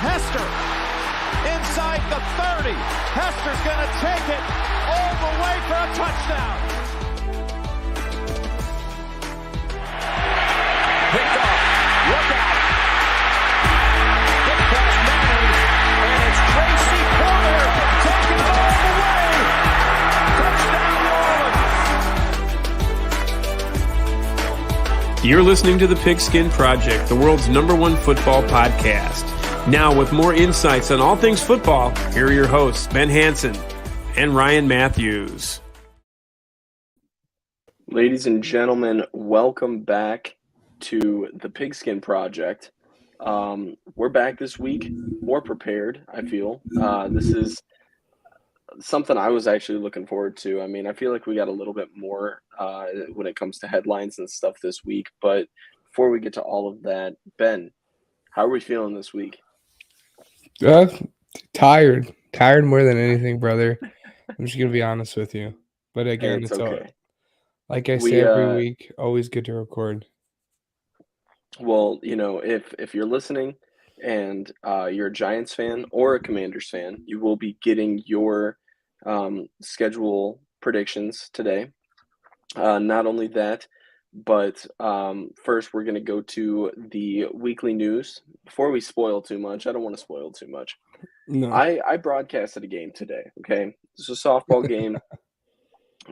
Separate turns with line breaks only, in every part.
Hester inside the 30. Hester's going to take it all the way for a touchdown. Picked off. Look out. Get past Manning. And it's Tracy Porter taking it all the way. Touchdown, New Orleans.
You're listening to the Pigskin Project, the world's #1 football podcast. Now, with more insights on all things football, here are your hosts, Ben Hansen and Ryan Matthews.
Ladies and gentlemen, welcome back to the Pigskin Project. We're back this week, more prepared, I feel. This is something I was actually looking forward to. I mean, I feel like we got a little bit more when it comes to headlines and stuff this week. But before we get to all of that, Ben, how are we feeling this week?
Tired more than anything, brother. I'm just gonna be honest with you. But again, it's okay. Like I say every week, always good to record.
Well, you know, if you're listening and you're a Giants fan or a Commanders fan, you will be getting your schedule predictions today. Not only that, but first we're going to go to the weekly news. Before we spoil too much, I don't want to spoil too much.
No.
I broadcasted a game today, okay? It's a softball game.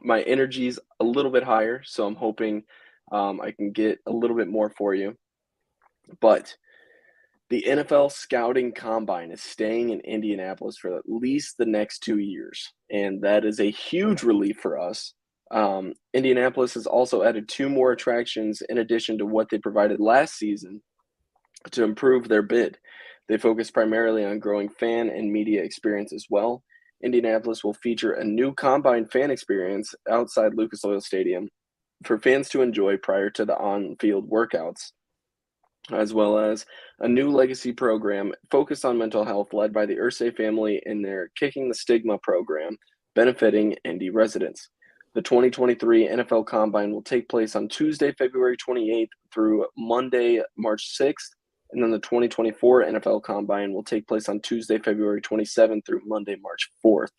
My energy's a little bit higher, so I'm hoping I can get a little bit more for you. But the NFL Scouting Combine is staying in Indianapolis for at least the next 2 years, and that is a huge relief for us. Indianapolis has also added 2 more attractions in addition to what they provided last season to improve their bid. They focus primarily on growing fan and media experience as well. Indianapolis will feature a new Combine fan experience outside Lucas Oil Stadium for fans to enjoy prior to the on-field workouts, as well as a new legacy program focused on mental health led by the Irsay family in their Kicking the Stigma program, benefiting Indy residents. The 2023 NFL Combine will take place on Tuesday, February 28th through Monday, March 6th, and then the 2024 NFL Combine will take place on Tuesday, February 27th through Monday, March 4th.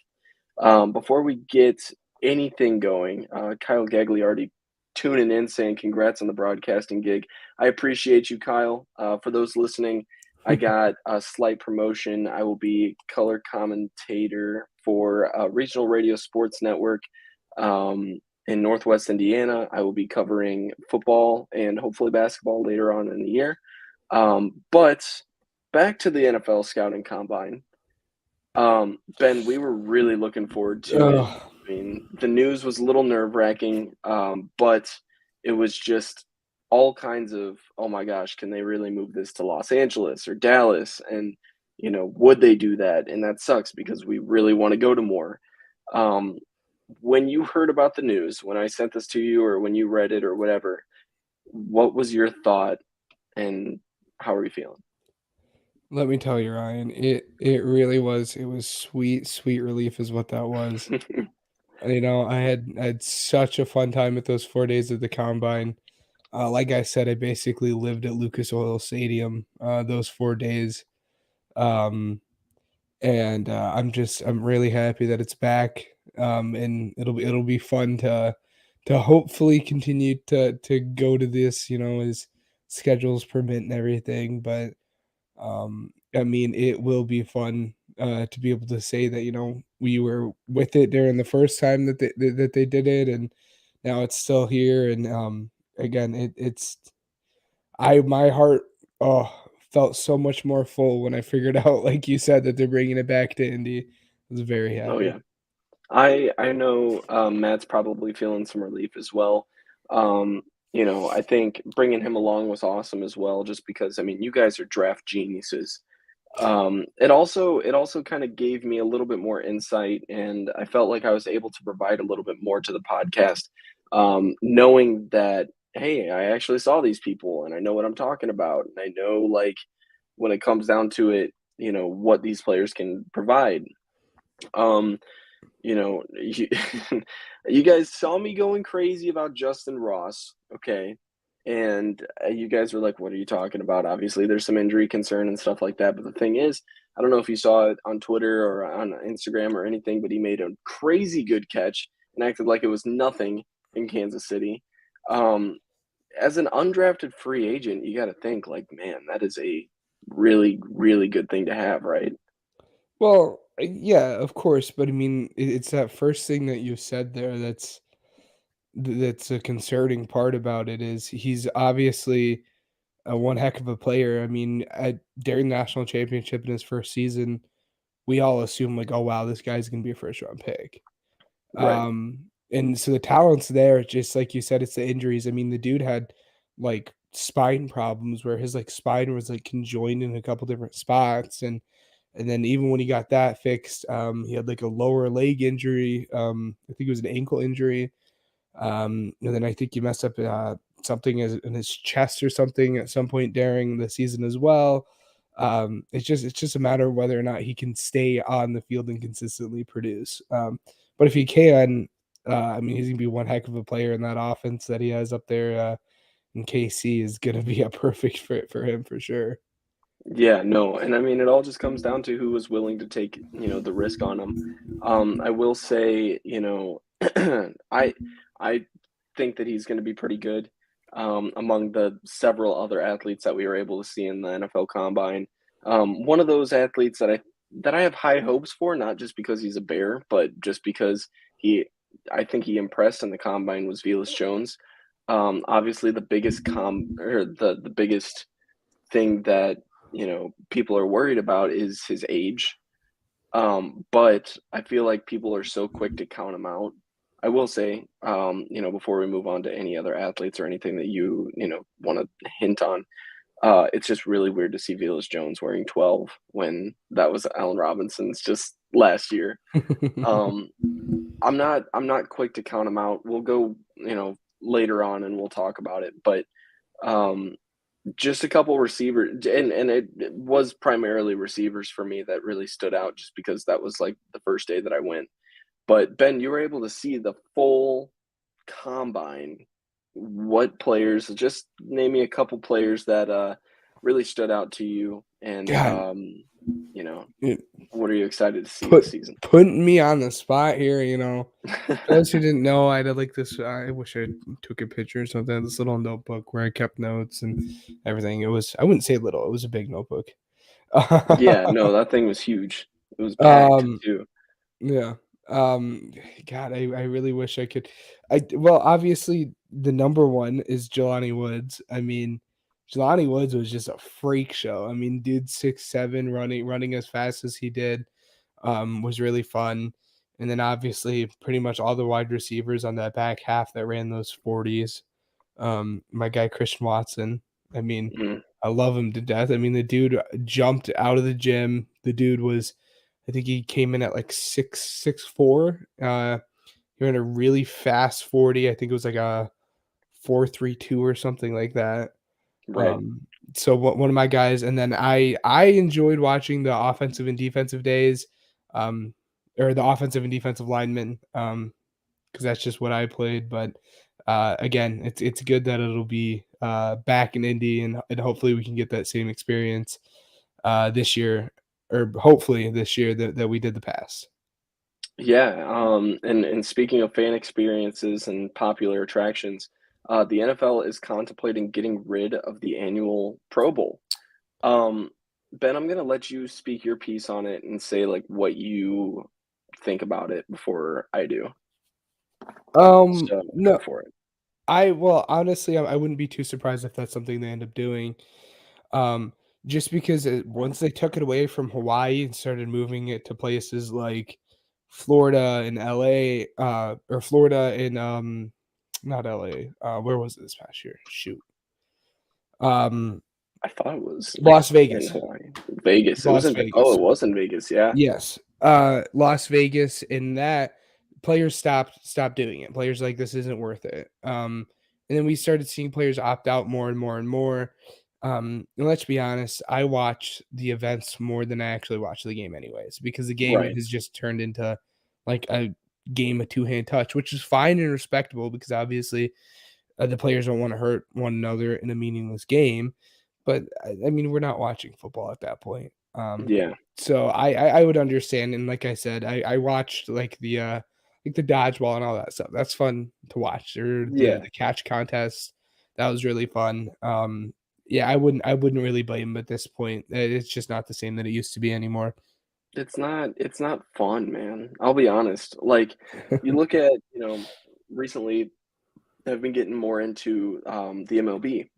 Before we get anything going, Kyle Gagliardi tuning in saying congrats on the broadcasting gig. I appreciate you, Kyle. For those listening, I got a slight promotion. I will be color commentator for Regional Radio Sports Network in Northwest Indiana. I will be covering football and hopefully basketball later on in the year. But back to the NFL Scouting Combine. Ben, we were really looking forward to it. I mean, the news was a little nerve-wracking, but it was just all kinds of, oh my gosh, can they really move this to Los Angeles or Dallas? And, you know, would they do that? And that sucks because we really want to go to more. When you heard about the news, when I sent this to you or when you read it or whatever, what was your thought and how are you feeling?
Let me tell you, Ryan, it really was. It was sweet relief is what that was. You know, I had such a fun time with those 4 days of the Combine. Like I said, I basically lived at Lucas Oil Stadium those 4 days. And I'm really happy that it's back. And it'll be fun to hopefully continue to go to this, you know, as schedules permit and everything. But I mean, it will be fun to be able to say that, you know, we were with it during the first time that they did it, and now it's still here. And again, my heart felt so much more full when I figured out, like you said, that they're bringing it back to Indy. I was very happy.
Oh yeah, I know Matt's probably feeling some relief as well. You know, I think bringing him along was awesome as well, just because, I mean, you guys are draft geniuses. It also kind of gave me a little bit more insight, and I felt like I was able to provide a little bit more to the podcast, knowing that, hey, I actually saw these people and I know what I'm talking about. And I know, like, when it comes down to it, you know, what these players can provide. You know, you guys saw me going crazy about Justin Ross, okay? And you guys were like, what are you talking about? Obviously, there's some injury concern and stuff like that. But the thing is, I don't know if you saw it on Twitter or on Instagram or anything, but he made a crazy good catch and acted like it was nothing in Kansas City. As an undrafted free agent, you got to think like, man, that is a really, really good thing to have, right?
Well, yeah, of course, but I mean, it's that first thing that you said there that's a concerning part about it is he's obviously a one heck of a player. I mean, during the national championship in his first season, we all assume like, oh wow, this guy's gonna be a first round pick.
Right.
And so the talent's there, just like you said, it's the injuries. I mean, the dude had like spine problems where his like spine was like conjoined in a couple different spots, and then even when he got that fixed, he had like a lower leg injury. I think it was an ankle injury. And then I think he messed up something in his chest or something at some point during the season as well. It's just a matter of whether or not he can stay on the field and consistently produce. But if he can, I mean, he's gonna be one heck of a player in that offense that he has up there. In KC is gonna be a perfect fit for him for sure.
Yeah, no, and I mean, it all just comes down to who was willing to take, the risk on him. I will say, I think that he's going to be pretty good among the several other athletes that we were able to see in the NFL Combine. One of those athletes that I have high hopes for, not just because he's a Bear, but just because I think he impressed in the Combine was Velus Jones. Obviously, the biggest the biggest thing that people are worried about is his age. But I feel like people are so quick to count him out. I will say, before we move on to any other athletes or anything that you want to hint on, it's just really weird to see Velus Jones wearing 12 when that was Allen Robinson's just last year. I'm not quick to count him out. We'll go, later on and we'll talk about it. But just a couple receivers, and it was primarily receivers for me that really stood out just because that was like the first day that I went. But Ben, you were able to see the full combine. What players, just name me a couple players that really stood out to you, and
God,
what are you excited to see this season?
putting me on the spot here, For those who didn't know, I had like this. I wish I took a picture or something. This little notebook where I kept notes and everything. I wouldn't say little. It was a big notebook.
Yeah, no, that thing was huge. It was packed
Um,
too.
yeah. God, I really wish I could. Well, obviously the number one is Jelani Woods. I mean, Jelani Woods was just a freak show. I mean, dude, 6'7", running as fast as he did, was really fun. And then obviously pretty much all the wide receivers on that back half that ran those 40s. My guy Christian Watson. I mean,
Mhm.
I love him to death. I mean, the dude jumped out of the gym. The dude was, I think he came in at like 6'4". He ran a really fast 40. I think it was like a 4.32 or something like that.
Right.
Um, so one of my guys, and then I enjoyed watching the offensive and defensive days, or the offensive and defensive linemen, because that's just what I played. But again, it's good that it'll be back in Indy, and hopefully we can get that same experience this year, or hopefully this year that we did the past.
Yeah, and speaking of fan experiences and popular attractions, the NFL is contemplating getting rid of the annual Pro Bowl. Um, Ben, I'm gonna let you speak your piece on it and say like what you think about it before I do. So go
No,
for it.
well, honestly, I wouldn't be too surprised if that's something they end up doing. Um, just because once they took it away from Hawaii and started moving it to places like Florida and LA, or Florida and not LA. Where was it this past year? Shoot. Um,
I thought it was
Las
in
Vegas.
Hawaii, Vegas. It was
Las
in. Oh,
Vegas.
it was in Vegas. Yeah.
Yes. Las Vegas, in that players stopped doing it. Players like, this isn't worth it. And then we started seeing players opt out more and more and more. And let's be honest, I watch the events more than I actually watch the game anyways, because the game
Right.
has just turned into like a game of two-hand touch, which is fine and respectable because obviously The players don't want to hurt one another in a meaningless game, but I mean, we're not watching football at that point.
Yeah.
So I would understand, and like I said, I watched like the dodgeball and all that stuff. That's fun to watch. Or the catch contest. That was really fun. Yeah, I wouldn't really blame him at this point. It's just not the same that it used to be anymore.
It's not fun, man. I'll be honest. Like, you look at, recently I've been getting more into the MLB,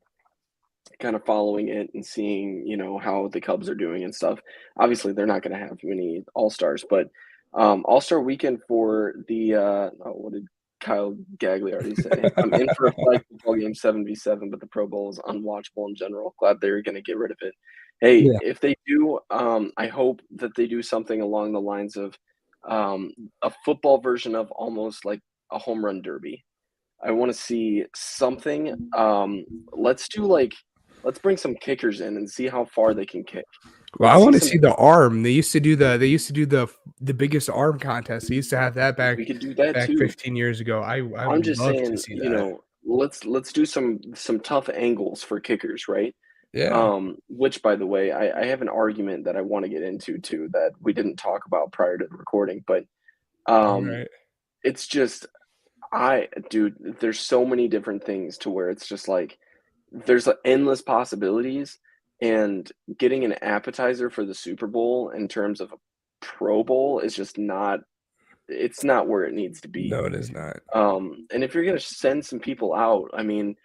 kind of following it and seeing, how the Cubs are doing and stuff. Obviously, they're not going to have many All-Stars, but All-Star weekend for the what did Kyle Gagliardi say? I'm in for a flag football game 7v7, but the Pro Bowl is unwatchable in general. Glad they're going to get rid of it. Hey,
Yeah.
if they do, I hope that they do something along the lines of a football version of almost like a home run derby. I want to see something. Let's bring some kickers in and see how far they can kick.
Well, I
Let's
want to
some-
see the arm. They used to do the biggest arm contest. They used to have that back
We could do that too.
15 years ago. I
I'm
would
just
love
saying,
to see that.
let's do some tough angles for kickers, right?
Yeah.
Which, by the way, I have an argument that I want to get into too that we didn't talk about prior to the recording, but
All right.
it's just dude, there's so many different things to where it's just like there's endless possibilities, and getting an appetizer for the Super Bowl in terms of a Pro Bowl is just not where it needs to be.
No, it is not.
And if you're gonna send some people out, I mean,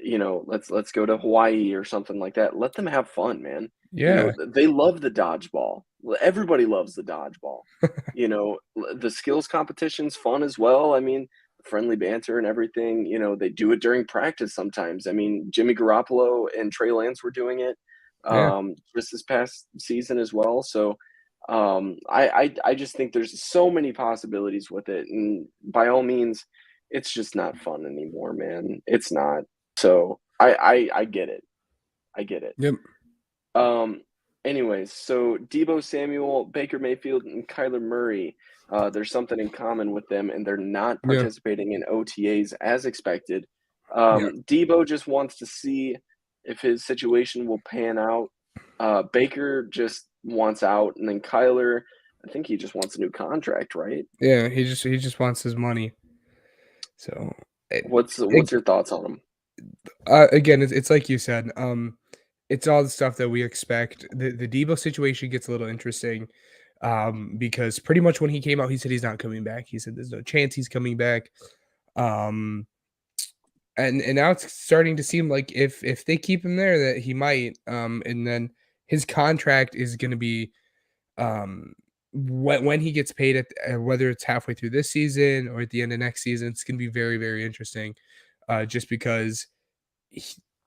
let's go to Hawaii or something like that. Let them have fun, man.
Yeah.
They love the dodgeball. Everybody loves the dodgeball. The skills competition's fun as well. I mean, friendly banter and everything. They do it during practice sometimes. I mean, Jimmy Garoppolo and Trey Lance were doing it
Yeah.
just this past season as well. So I just think there's so many possibilities with it, and by all means, it's just not fun anymore, man. It's not. So I get it. I get it.
Yep.
Anyways, so Debo Samuel, Baker Mayfield, and Kyler Murray, there's something in common with them, and they're not participating in OTAs as expected. Debo just wants to see if his situation will pan out. Baker just wants out, and then Kyler, I think he just wants a new contract, right?
Yeah. He just wants his money. So
What's your thoughts on him?
again, it's like you said. It's all the stuff that we expect. The Debo situation gets a little interesting because pretty much when he came out, he said he's not coming back. He said there's no chance he's coming back. And now it's starting to seem like if they keep him there, that he might. And then his contract is going to be when he gets paid whether it's halfway through this season or at the end of next season. It's going to be very, very interesting, just because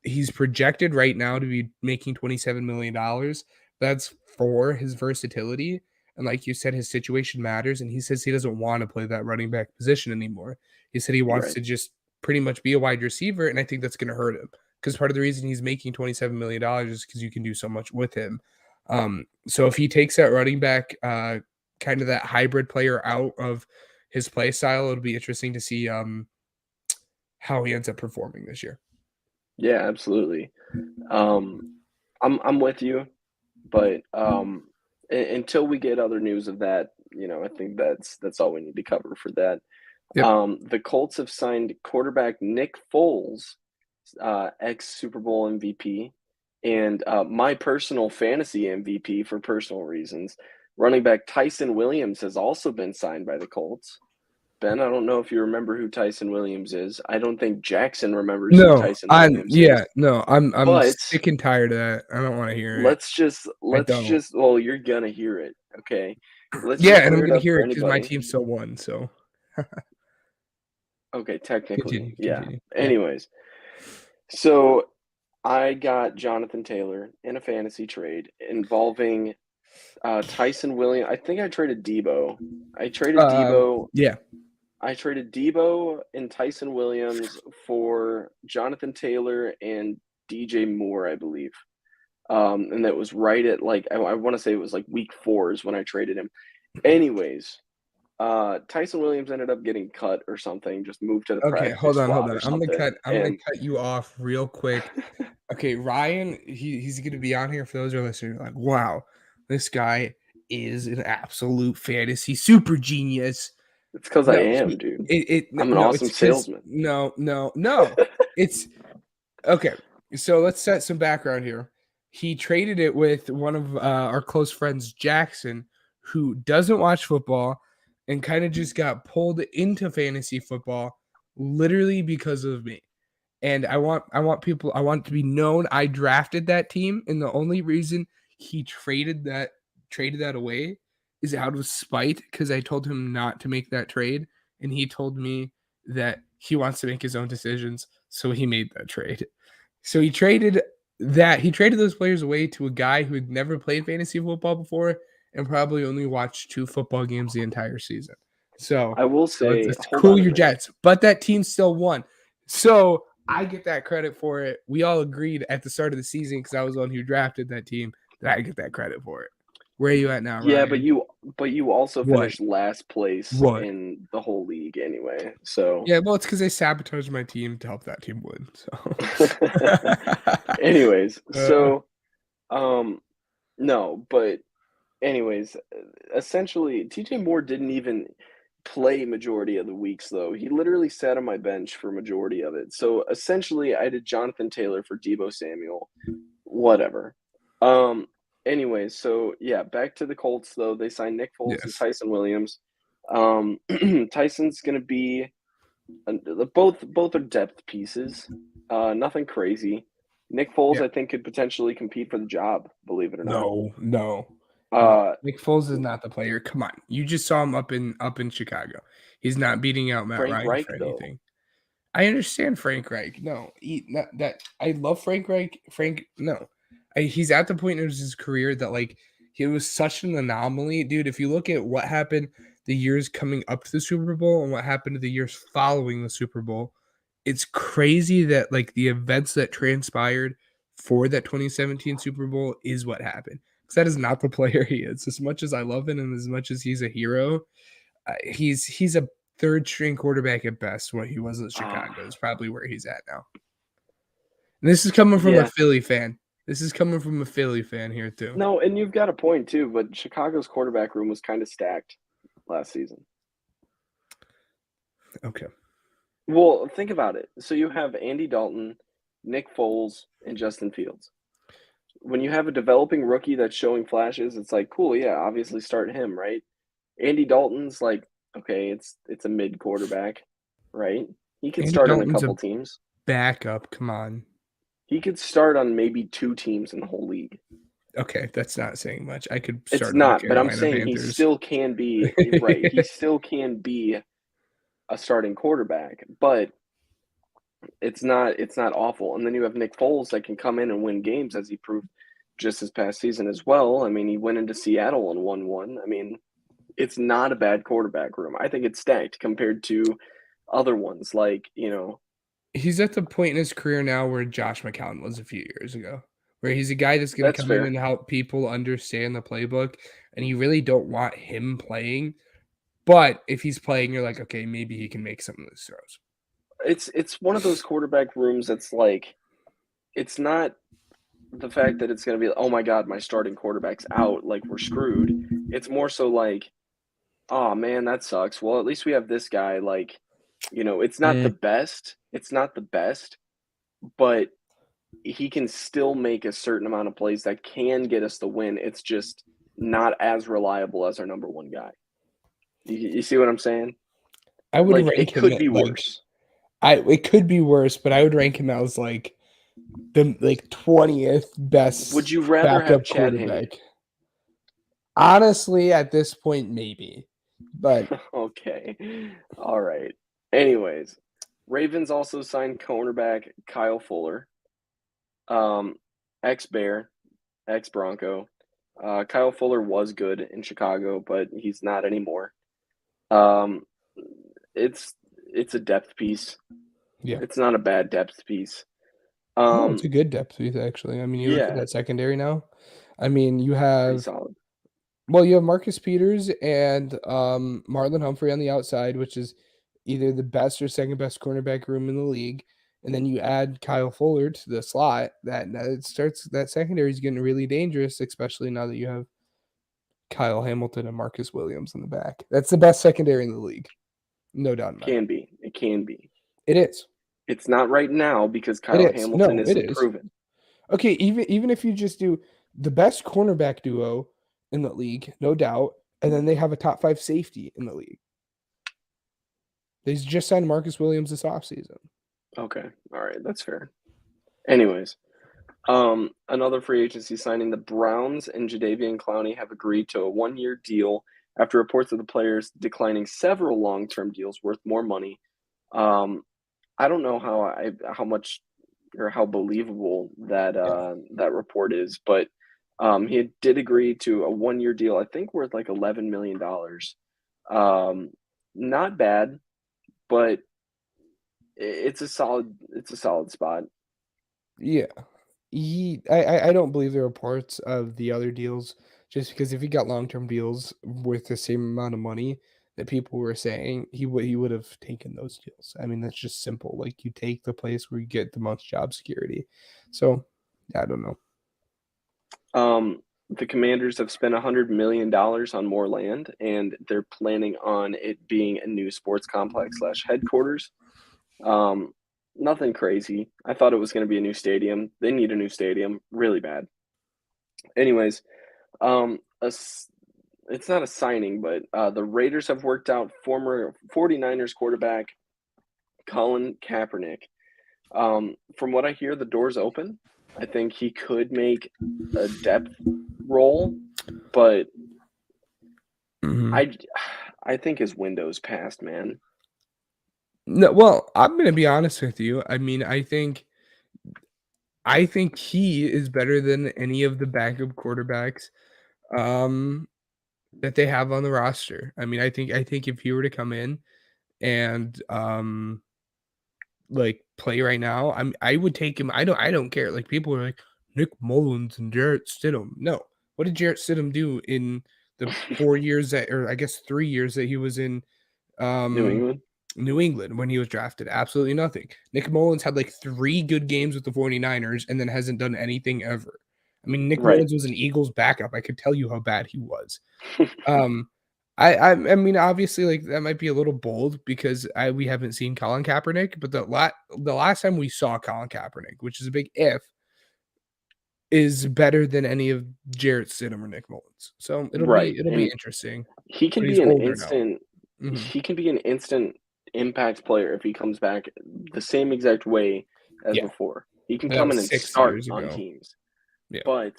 he's projected right now to be making $27 million. That's for his versatility. And like you said, his situation matters. And he says he doesn't want to play that running back position anymore. He said he wants to just pretty much be a wide receiver. And I think that's going to hurt him, because part of the reason he's making $27 million is because you can do so much with him. So if he takes that running back, kind of that hybrid player out of his play style, it'll be interesting to see how he ends up performing this year.
Yeah, absolutely. I'm with you, but until we get other news of that, I think that's all we need to cover for that. Yep. The Colts have signed quarterback Nick Foles, ex Super Bowl MVP, and my personal fantasy MVP for personal reasons. Running back Tyson Williams has also been signed by the Colts. Ben, I don't know if you remember who Tyson Williams is. I don't think Jackson remembers who Tyson Williams is.
I'm sick and tired of that. I don't want to hear it.
Let's just well, you're gonna hear it, okay?
And I'm gonna hear it because my team still won, so
okay, technically.
Continue.
Anyways. So I got Jonathan Taylor in a fantasy trade involving Tyson Williams. I think I traded Debo. I traded Debo.
Yeah.
I traded Debo and Tyson Williams for Jonathan Taylor and DJ Moore, I believe. And that was right at I want to say it was like week 4 is when I traded him. Anyways, Tyson Williams ended up getting cut or something, just moved to the
Okay,
practice
hold on.
squad or
I'm
something.
gonna cut you off real quick. Okay, Ryan, he's gonna be on here for those who are listening. Like, wow, this guy is an absolute fantasy super genius.
It's because I
No,
am, dude. I'm an
no,
awesome
it's 'cause
salesman.
no. It's okay. So let's set some background here. He traded it with one of our close friends, Jackson, who doesn't watch football and kind of just got pulled into fantasy football literally because of me. And I want to be known. I drafted that team, and the only reason he traded that away is out of spite because I told him not to make that trade, and he told me that he wants to make his own decisions, so he made that trade. So he traded those players away to a guy who had never played fantasy football before and probably only watched 2 football games the entire season. So
I will say,
it's
hold
cool
on a
your
minute.
Jets, but that team still won. So I get that credit for it. We all agreed at the start of the season because I was the one who drafted that team that I get that credit for it. Where are you at now,
Yeah,
Ryan?
but you also
What?
finished last place
What?
in the whole league anyway. So
Yeah, well, it's because they sabotaged my team to help that team win. So,
anyways, so no, but anyways, essentially TJ Moore didn't even play majority of the weeks though. He literally sat on my bench for majority of it. So essentially I did Jonathan Taylor for Debo Samuel. Whatever. Anyways, so yeah, back to the Colts though. They signed Nick Foles and
yes.
Tyson Williams. Tyson's gonna be both are depth pieces. Nothing crazy. Nick Foles,
Yeah.
I think, could potentially compete for the job, believe it or not.
No. Nick Foles is not the player. Come on. You just saw him up in Chicago. He's not beating out Matt
Frank
Ryan
Reich,
for
though.
anything. I understand Frank Reich. No, I love Frank Reich. He's at the point in his career that like he was such an anomaly, dude. If you look at what happened the years coming up to the Super Bowl and what happened to the years following the Super Bowl, it's crazy that like the events that transpired for that 2017 Super Bowl is what happened. Because that is not the player he is. As much as I love him and as much as he's a hero, he's a third string quarterback at best. What he was at Chicago is probably where he's at now. And this is coming from a Philly fan. This is coming from a Philly fan here too.
No, and you've got a point too, but Chicago's quarterback room was kind of stacked last season.
Okay.
Well, think about it. So you have Andy Dalton, Nick Foles, and Justin Fields. When you have a developing rookie that's showing flashes, it's like, cool, yeah, obviously start him, right? Andy Dalton's like, okay, it's a mid quarterback, right? He could start on a couple teams.
Backup, come on.
He could start on maybe 2 teams in the whole league.
Okay, that's not saying much. I could start.
It's not, but I'm
Carolina
saying
Panthers.
he still can be right. He still can be a starting quarterback, but it's not awful. And then you have Nick Foles that can come in and win games, as he proved just this past season as well. I mean, he went into Seattle and won one. I mean, it's not a bad quarterback room. I think it's stacked compared to other ones. Like,
he's at the point in his career now where Josh McCown was a few years ago, where he's a guy that's going to come in and help people understand the playbook, and you really don't want him playing. But if he's playing, you're like, okay, maybe he can make some of those throws.
It's one of those quarterback rooms that's like, it's not the fact that it's going to be, oh my God, my starting quarterback's out, like we're screwed. It's more so like, oh man, that sucks. Well, at least we have this guy. Like, it's not the best. It's not the best, but he can still make a certain amount of plays that can get us the win. It's just not as reliable as our number one guy. You see what I'm saying?
I would
like,
rank
it could be worse.
It could be worse, but I would rank him as like the 20th best.
Would you rather have Chad Henne?
Honestly, at this point, maybe. But
okay. All right. Anyways, Ravens also signed cornerback Kyle Fuller. Ex-Bear, ex-Bronco. Kyle Fuller was good in Chicago, but he's not anymore. It's a depth piece.
Yeah.
It's not a bad depth piece.
No, it's a good depth piece, actually. I mean, you look at that secondary now. I mean, you have Well, you have Marcus Peters and Marlon Humphrey on the outside, which is either the best or second best cornerback room in the league. And then you add Kyle Fuller to the slot. That secondary is getting really dangerous, especially now that you have Kyle Hamilton and Marcus Williams in the back. That's the best secondary in the league. No doubt about it.
Can be. It can be.
It is.
It's not right now because
It
Kyle
is.
Hamilton
No, it
isn't
is.
proven.
Okay, even if you just do the best cornerback duo in the league, no doubt, and then they have a top 5 safety in the league. They just signed Marcus Williams this offseason.
Okay. All right. That's fair. Anyways, another free agency signing, the Browns and Jadeveon Clowney have agreed to a 1-year deal after reports of the players declining several long-term deals worth more money. I don't know how much or how believable that that report is, but he did agree to a 1-year deal, I think worth like $11 million. Not bad, but it's a solid spot.
Yeah. I don't believe the reports of the other deals just because if he got long-term deals with the same amount of money that people were saying, he would have taken those deals. I mean, that's just simple. Like you take the place where you get the most job security. So, I don't know.
The Commanders have spent $100 million on more land, and they're planning on it being a new sports complex / headquarters. Nothing crazy. I thought it was going to be a new stadium. They need a new stadium really bad. Anyways, it's not a signing, but the Raiders have worked out former 49ers quarterback Colin Kaepernick. From what I hear, the door's open. I think he could make a depth role, but I think his window's passed, man.
No, well, I'm going to be honest with you. I mean, I think he is better than any of the backup quarterbacks that they have on the roster. I mean, I think if he were to come in and like play right now, I would take him. I don't care. Like people are like Nick Mullins and Jarrett Stidham. No, what did Jarrett Stidham do in the 4 years that, or I guess 3 years that he was in New England when he was drafted? Absolutely nothing. Nick Mullins had like 3 good games with the 49ers and then hasn't done anything ever. I mean, Nick Mullins was an Eagles backup. I could tell you how bad he was. I mean, obviously, like that might be a little bold because we haven't seen Colin Kaepernick, but the last time we saw Colin Kaepernick, which is a big if, is better than any of Jarrett Stidham or Nick Mullins. So it'll be interesting.
He can be an instant. He can be an instant impact player if he comes back the same exact way as before. He can come in and start on teams.
Yeah.
But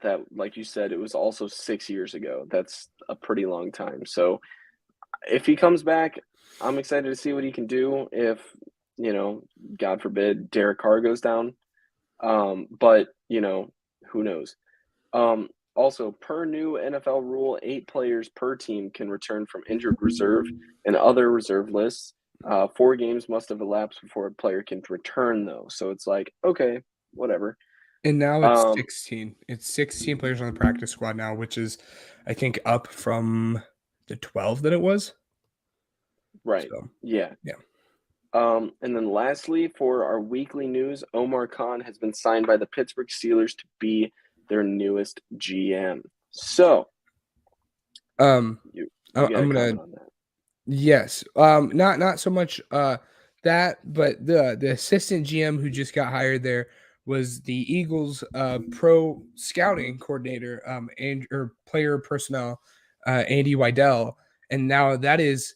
that, like you said, it was also 6 years ago. That's a pretty long time. So if he comes back, I'm excited to see what he can do if, God forbid, Derek Carr goes down. But, who knows? Also, per new NFL rule, 8 players per team can return from injured reserve and other reserve lists. 4 games must have elapsed before a player can return, though. So it's like, okay, whatever.
And now it's 16. It's 16 players on the practice squad now, which is, I think, up from the 12 that it was.
Right.
So,
yeah.
Yeah.
And then lastly, for our weekly news, Omar Khan has been signed by the Pittsburgh Steelers to be their newest GM. So,
I'm gonna. Yes. Not so much that, but the assistant GM who just got hired there was the Eagles pro scouting coordinator and player personnel Andy Weidel, and now that is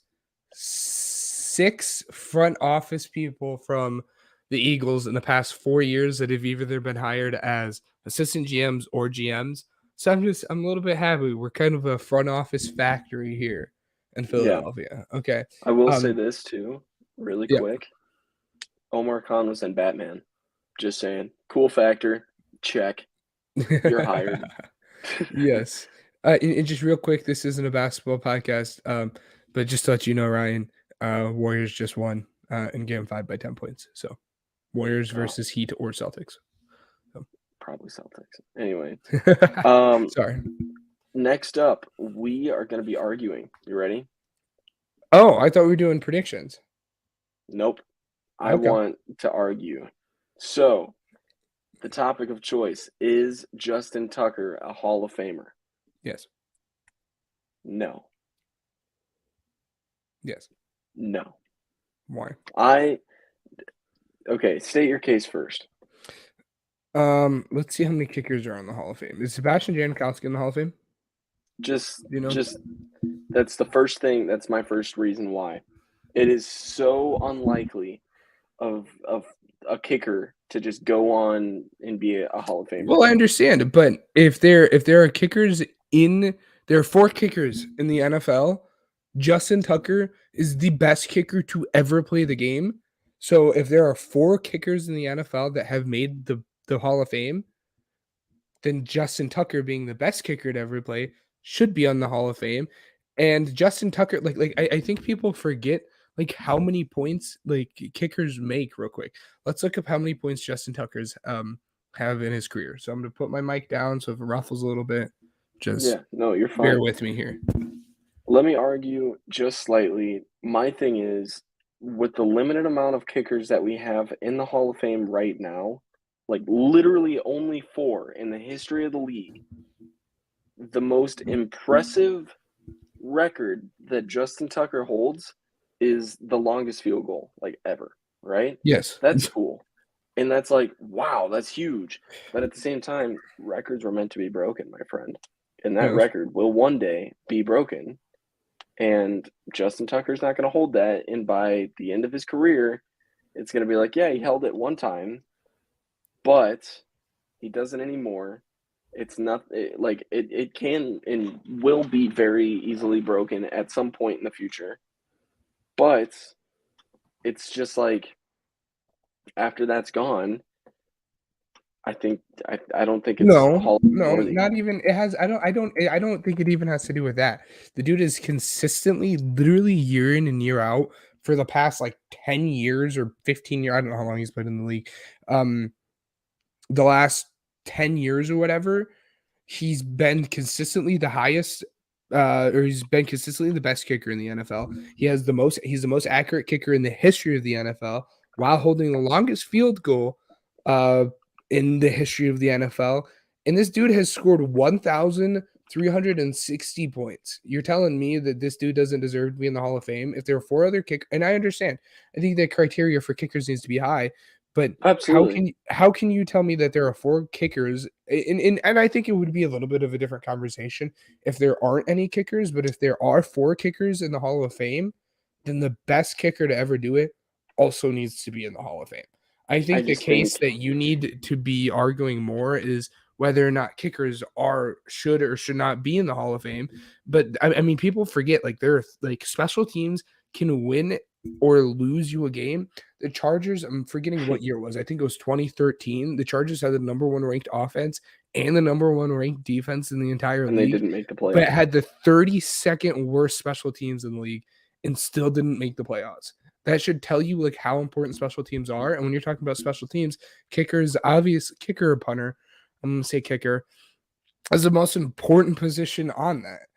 6 front office people from the Eagles in the past 4 years that have either been hired as assistant GMs or GMs. So I'm a little bit happy. We're kind of a front office factory here in Philadelphia. Yeah. Okay.
I will say this too, really quick. Omar Khan was in Batman. Just saying. Cool factor. Check. You're hired.
Yes. And just real quick, this isn't a basketball podcast, but just to let you know, Ryan, Warriors just won in Game 5 by 10 points. So Warriors versus Heat or Celtics. So.
Probably Celtics. Anyway.
Sorry.
Next up, we are going to be arguing. You ready?
Oh, I thought we were doing predictions.
Nope. I
Okay.
want to argue. So, the topic of choice is Justin Tucker a Hall of Famer?
Yes.
No.
Yes.
No.
Why?
Okay, state your case first.
Let's see how many kickers are on the Hall of Fame. Is Sebastian Janikowski in the Hall of Fame?
Just
You know?
that's the first thing. That's my first reason why. It is so unlikely of a kicker to just go on and be a Hall of Famer.
Well, I understand, but if there are kickers there are 4 kickers in the NFL. Justin Tucker is the best kicker to ever play the game. So if there are 4 kickers in the NFL that have made the Hall of Fame, then Justin Tucker, being the best kicker to ever play, should be on the Hall of Fame. And Justin Tucker, I think people forget like how many points like kickers make real quick. Let's look up how many points Justin Tucker's have in his career. So I'm gonna put my mic down so if it ruffles a little bit, just
no, you're fine.
bear with me here.
Let me argue just slightly. My thing is, with the limited amount of kickers that we have in the Hall of Fame right now, like literally only 4 in the history of the league, the most impressive record that Justin Tucker holds is the longest field goal like ever, right?
Yes.
That's cool. And that's like, wow, that's huge. But at the same time, records were meant to be broken, my friend. And that record will one day be broken. And Justin Tucker's not going to hold that. And by the end of his career, it's going to be like, yeah, he held it one time, but he doesn't anymore. It's not like it can and will be very easily broken at some point in the future. But it's just like after that's gone, I don't think it's
no, not even. It has. I don't think it even has to do with that. The dude is consistently, literally year in and year out for the past like 10 years or 15 years. I don't know how long he's played in the league. The last 10 years or whatever, he's been consistently the highest, or he's been consistently the best kicker in the NFL. He's the most accurate kicker in the history of the NFL while holding the longest field goal in the history of the NFL. And this dude has scored 1,360 points. You're telling me that this dude doesn't deserve to be in the Hall of Fame? If there are 4 other kickers, and I understand, I think the criteria for kickers needs to be high, but
absolutely.
how can you tell me that there are 4 kickers? And I think it would be a little bit of a different conversation if there aren't any kickers, but if there are 4 kickers in the Hall of Fame, then the best kicker to ever do it also needs to be in the Hall of Fame. I think the case that you need to be arguing more is whether or not kickers should or should not be in the Hall of Fame. But I mean, people forget like they're like special teams can win or lose you a game. The Chargers, I'm forgetting what year it was. I think it was 2013. The Chargers had the number 1 ranked offense and the number 1 ranked defense in the entire league.
And they didn't make the playoffs.
But had the 32nd worst special teams in the league and still didn't make the playoffs. That should tell you like how important special teams are. And when you're talking about special teams, kickers, obvious kicker or punter, I'm going to say kicker, is the most important position on that.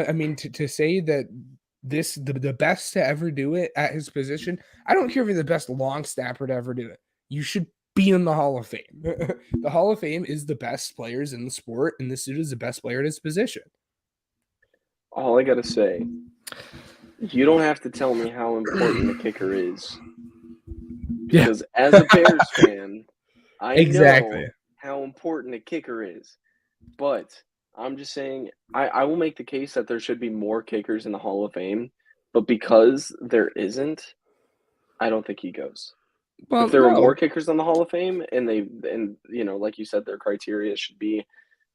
I mean, to say that the best to ever do it at his position, I don't care if you're the best long snapper to ever do it. You should be in the Hall of Fame. The Hall of Fame is the best players in the sport, and this dude is the best player at his position.
All I got to say, you don't have to tell me how important the kicker is. Because as a Bears fan, I know how important a kicker is. But I'm just saying, I will make the case that there should be more kickers in the Hall of Fame. But because there isn't, I don't think he goes. Well, if there were more kickers in the Hall of Fame and like you said, their criteria should be,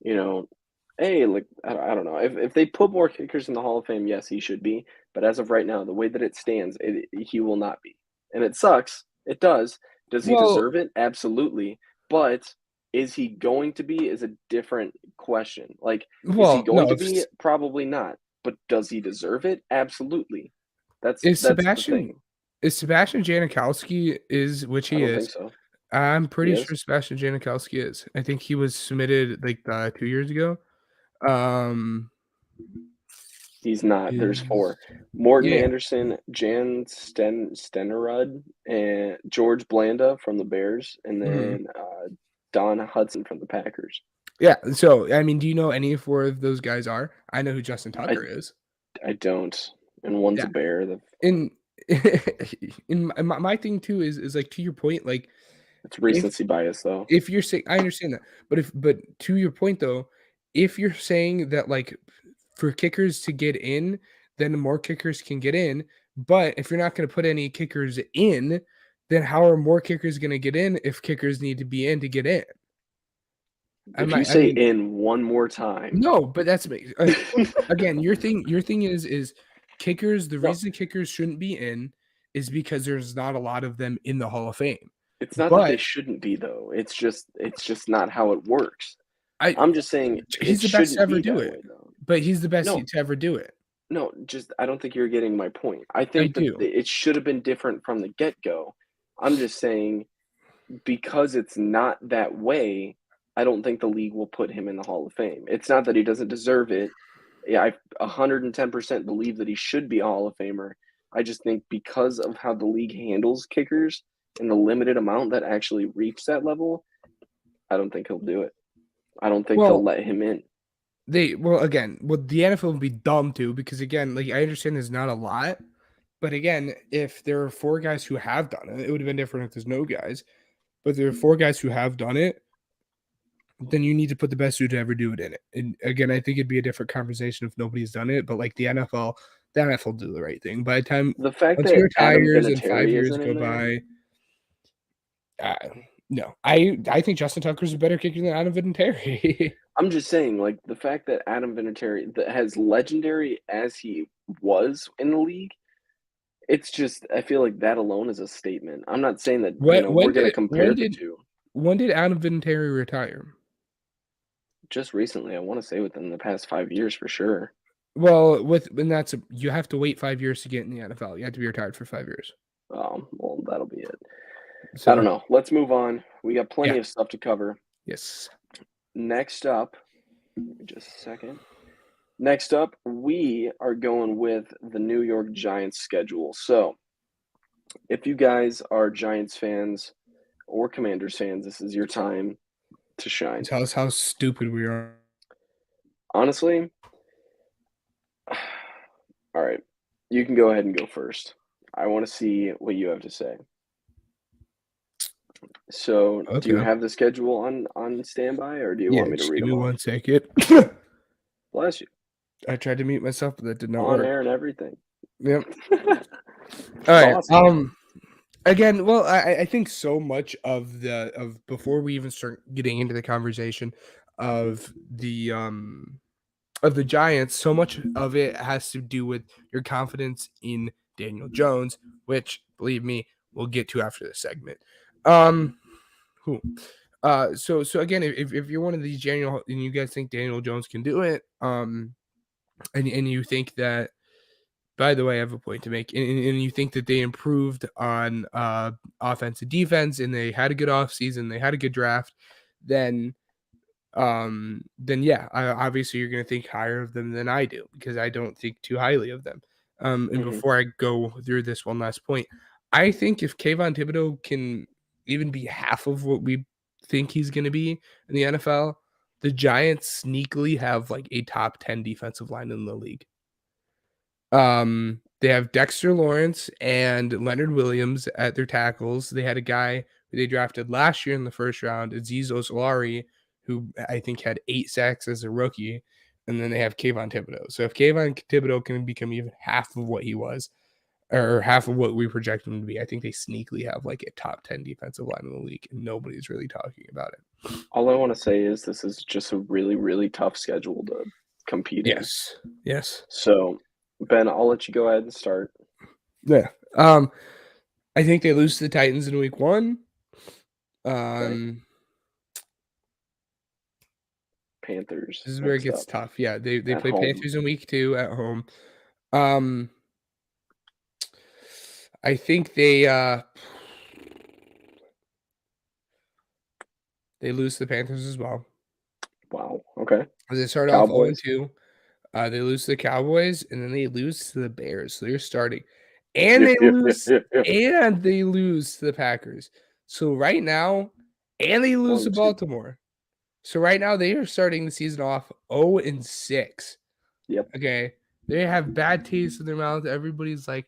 hey, like, I don't know. If they put more kickers in the Hall of Fame, yes, he should be. But as of right now, the way that it stands, he will not be. And it sucks. It does. Does he deserve it? Absolutely. But is he going to be is a different question. Like, is he going to be? Probably not. But does he deserve it? Absolutely. That's the thing.
Is Sebastian Janikowski which he is?
I don't think so.
I'm pretty sure Sebastian Janikowski is. I think he was submitted like 2 years ago.
He's not. There's 4. Morton Anderson, Jan Stenerud, and George Blanda from the Bears, and then Don Hudson from the Packers.
Yeah. So, I mean, do you know any 4 of those guys are? I know who Justin Tucker is.
I don't. And one's a Bear.
In my thing too is like, to your point, like,
it's recency bias though.
If you're saying, I understand that, but to your point though, if you're saying that like for kickers to get in, then more kickers can get in. But if you're not going to put any kickers in, then how are more kickers going to get in if kickers need to be in to get in?
If you say in one more time.
No, but that's again, your thing is kickers. The reason kickers shouldn't be in is because there's not a lot of them in the Hall of Fame.
It's not that they shouldn't be though. It's just not how it works. I'm just saying
he's the best to ever do it. But he's the best to ever do it.
No, just I don't think you're getting my point. I think it should have been different from the get-go. I'm just saying because it's not that way, I don't think the league will put him in the Hall of Fame. It's not that he doesn't deserve it. Yeah, I 110% believe that he should be a Hall of Famer. I just think because of how the league handles kickers and the limited amount that actually reach that level, I don't think he'll do it. I don't think they'll let him in.
The NFL would be dumb too, because again, like I understand there's not a lot, but again, if there are 4 guys who have done it, it would have been different if there's no guys. But there are 4 guys who have done it, then you need to put the best dude to ever do it in it. And again, I think it'd be a different conversation if nobody's done it. But like the NFL do the right thing. By the time
the fact
once
that
he retires and 5
Vinatieri
years go by, no, I think Justin Tucker's a better kicker than Adam Vinatieri.
I'm just saying, like the fact that Adam Vinatieri, that as legendary as he was in the league, it's just I feel like that alone is a statement. I'm not saying that we're going to compare the two.
When did Adam Vinatieri retire?
Just recently. I want to say within the past 5 years for sure.
Well, you have to wait 5 years to get in the NFL. You have to be retired for 5 years.
Oh, well, that'll be it.
So,
I don't know. Let's move on. We got plenty of stuff to cover.
Yes.
Next up, just a second. Next up, we are going with the New York Giants schedule. So, if you guys are Giants fans or Commanders fans, this is your time to shine.
Tell us how stupid we are.
Honestly, all right. You can go ahead and go first. I want to see what you have to say. So, do you have the schedule on standby, or do you want me to read them?
Give me 1 second.
Bless you.
I tried to mute myself, but that did not
work.
On
air and everything.
Yep. All right.
Awesome.
Again, well, I think so much of before we even start getting into the conversation of the Giants, so much of it has to do with your confidence in Daniel Jones, which, believe me, we'll get to after this segment. So again, if you're one of these and you guys think Daniel Jones can do it, and you think that, by the way, I have a point to make, and you think that they improved on offense and defense, and they had a good offseason, they had a good draft, then yeah, obviously you're going to think higher of them than I do, because I don't think too highly of them. And before I go through this one last point, I think if Kayvon Thibodeau can even be half of what we think he's going to be in the NFL, the Giants sneakily have like a top 10 defensive line in the league. They have Dexter Lawrence and Leonard Williams at their tackles. They had a guy who they drafted last year in the first round, Azeez Ojulari, who I think had 8 sacks as a rookie. And then they have Kayvon Thibodeau. So if Kayvon Thibodeau can become even half of what he was, or half of what we project him to be, I think they sneakily have like a top 10 defensive line in the league, and nobody's really talking about it.
All I want to say is this is just a really, really tough schedule to compete in.
Yes.
So, Ben, I'll let you go ahead and start.
Yeah. I think they lose to the Titans in week 1.
Panthers.
This is where it gets tough. Yeah, they play home. Panthers in week 2 at home. I think they lose to the Panthers as well.
Wow. Okay.
They start off
Cowboys.
0-2. They lose to the Cowboys, and then they lose to the Bears. So they're starting, and
Yeah,
they
yeah, yeah,
lose,
yeah, yeah.
and they lose to the Packers. So right now, and they lose to
1-2.
Baltimore. So right now, they are starting the season off 0-6.
Yep.
Okay, they have bad taste in their mouth. Everybody's like,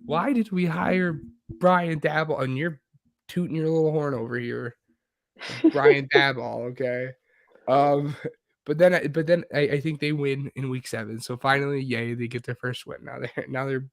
"Why did we hire Brian Daboll?" And you're tooting your little horn over here, Brian Daboll. Okay, um, but then I think they win in week 7. So finally, yay, they get their first win. Now they're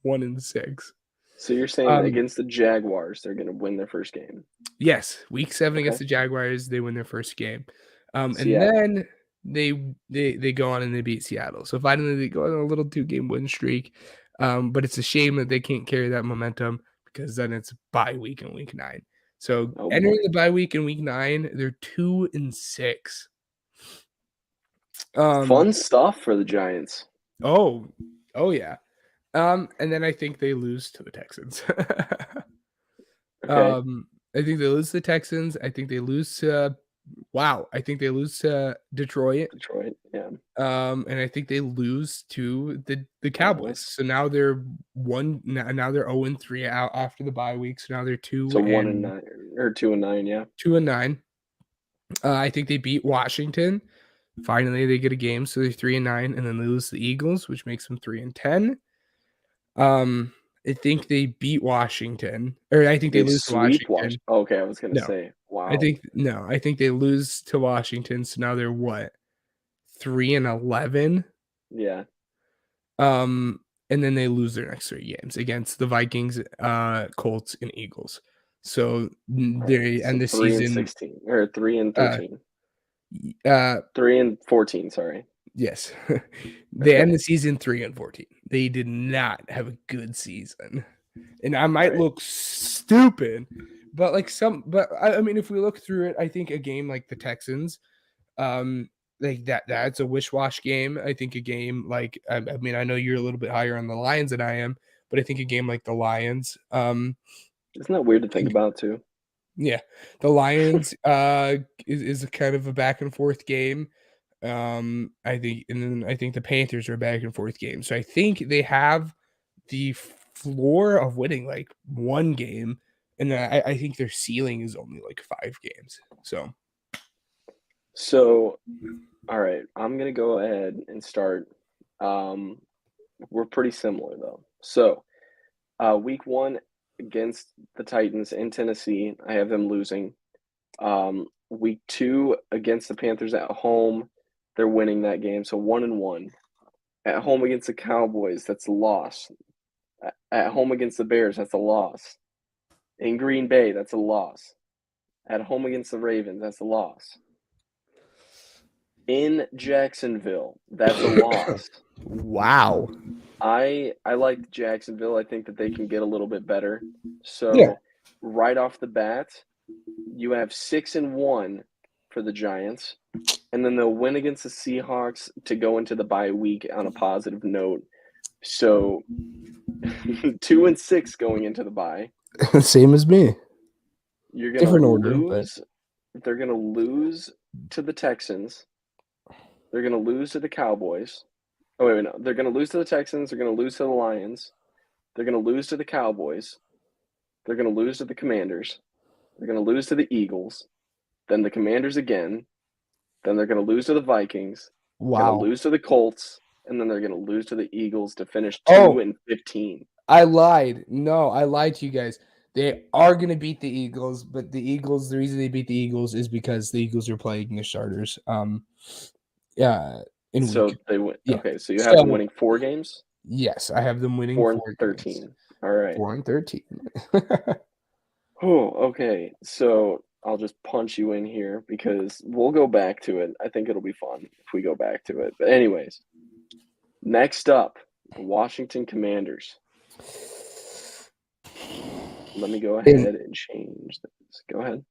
1-6.
So you're saying against the Jaguars, they're going to win their first game?
Yes, week 7 against
Okay.
the Jaguars, they win their first game, and
Seattle.
then they go on and they beat Seattle. So finally, they go on a little 2-game win streak. But it's a shame that they can't carry that momentum because then it's bye week in week 9. So
Oh,
entering
boy.
the bye week in week 9, they're 2-6. Um,
Fun stuff for the Giants.
Oh yeah. And then I think they lose to the Texans.
Okay.
I think they lose to the Texans. I think they lose to I think they lose to Detroit.
Detroit. Yeah.
And I think they lose to the Cowboys. So now they're now they're 0-3 out after the bye week. So now they're 2
So
and
1-9 or 2-9. Yeah.
2-9. I think they beat Washington. Finally, they get a game, so they're 3-9, and then they lose to the Eagles, which makes them 3-10. I think they beat Washington, or I think they lose to
sweep
Washington.
Okay, I was gonna
No.
say, wow.
I think they lose to Washington, so now they're what? 3-11.
Yeah.
And then they lose their next 3 games against the Vikings, Colts, and Eagles. So they end the
3-16 or 3-13. 3-14. Sorry.
Yes. They end the season 3-14. They did not have a good season. And I might look stupid, but I mean, if we look through it, I think a game like the Texans, like that's a wish-wash game. I think a game like, I mean, I know you're a little bit higher on the Lions than I am, but I think a game like the Lions,
isn't that weird to think about too?
Yeah, the Lions is a kind of a back and forth game. I think the Panthers are a back and forth game. So I think they have the floor of winning like 1 game, and I think their ceiling is only like 5 games.
So, all right, I'm gonna go ahead and start. We're pretty similar though. So, week 1 against the Titans in Tennessee, I have them losing. Week 2 against the Panthers at home, they're winning that game, so 1-1. At home against the Cowboys, that's a loss. At home against the Bears, that's a loss. In Green Bay, that's a loss. At home against the Ravens, that's a loss. In Jacksonville, that's a loss.
Wow.
I like Jacksonville. I think that they can get a little bit better. So right off the bat, you have 6-1 for the Giants, and then they'll win against the Seahawks to go into the bye week on a positive note. So 2-6 going into the bye.
Same as me.
You're gonna
Different order,
lose. They're gonna lose to the Texans. They're gonna lose to the Cowboys. Oh wait, no. They're gonna lose to the Texans. They're gonna lose to the Lions. They're gonna lose to the Cowboys. They're gonna lose to the Commanders. They're gonna lose to the Eagles. Then the Commanders again. Then they're gonna lose to the Vikings.
Wow.
Gonna lose to the Colts, and then they're gonna lose to the Eagles to finish 2-15.
I lied. No, I lied to you guys. They are going to beat the Eagles, but the reason they beat the Eagles is because the Eagles are playing the starters.
So they win.
Yeah.
Okay, so you have them winning 4 games?
Yes, I have them winning
4-13.
games.
All right.
4-13.
Oh, okay. So I'll just punch you in here because we'll go back to it. I think it'll be fun if we go back to it. But anyways, next up, the Washington Commanders. Let me go ahead and change this. Go ahead.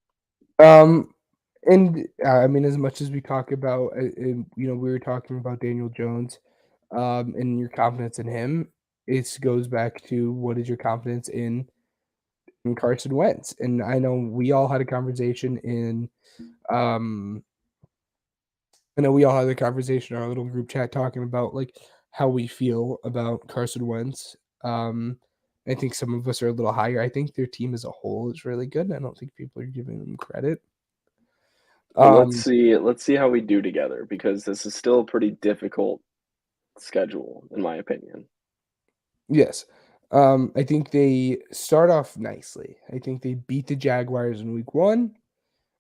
And I mean, as much as we talk about, we were talking about Daniel Jones, and your confidence in him, it goes back to what is your confidence in Carson Wentz? And I know we all had a conversation in I know we all had the conversation in our little group chat talking about like how we feel about Carson Wentz. I think some of us are a little higher. I think their team as a whole is really good. I don't think people are giving them credit.
But let's see how we do together, because this is still a pretty difficult schedule, in my opinion.
Yes. I think they start off nicely. I think they beat the Jaguars in week 1,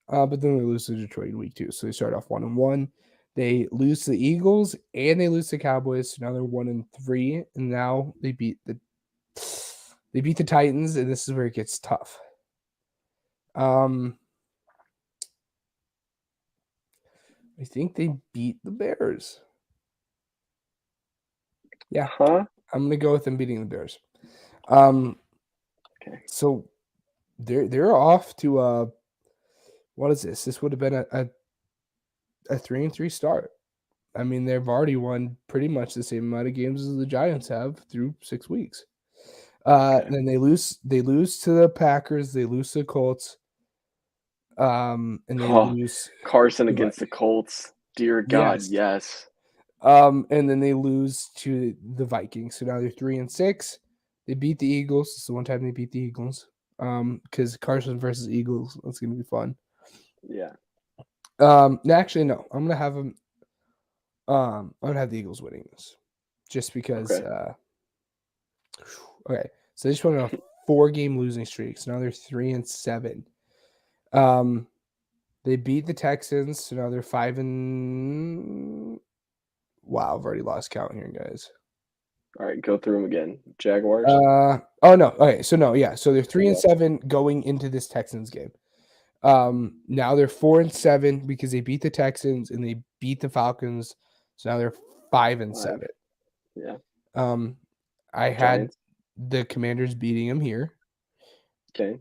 but then they lose to Detroit in week 2. So they start off 1-1. They lose to the Eagles and they lose to Cowboys. So now they're 1-3, and now they beat the Titans, and this is where it gets tough. I think they beat the Bears. Yeah.
Huh?
I'm gonna go with them beating the Bears.
Okay.
So they're off to what is this? This would have been a 3-3 start. I mean, they've already won pretty much the same amount of games as the Giants have through 6 weeks.
Okay.
Then they lose to the Packers, they lose to the Colts. And they lose
Carson against the Colts. Dear God, yes.
And then they lose to the Vikings. So now they're 3-6. They beat the Eagles. It's the one time they beat the Eagles. Because Carson versus Eagles, that's gonna be fun.
Yeah.
Actually, no. I'm gonna have them. I'm gonna have the Eagles winning this, just because.
Okay.
Okay. So they just went on a 4-game losing streak. So now they're 3-7. They beat the Texans. So now they're 5 and. Wow, I've already lost count here, guys.
All right, go through them again. Jaguars.
Oh no. Okay, so no, yeah. So they're 3-7 going into this Texans game. Now they're 4-7 because they beat the Texans and they beat the Falcons. So now they're 5-7.
Yeah.
I had
Giants.
the Commanders beating them here.
Okay.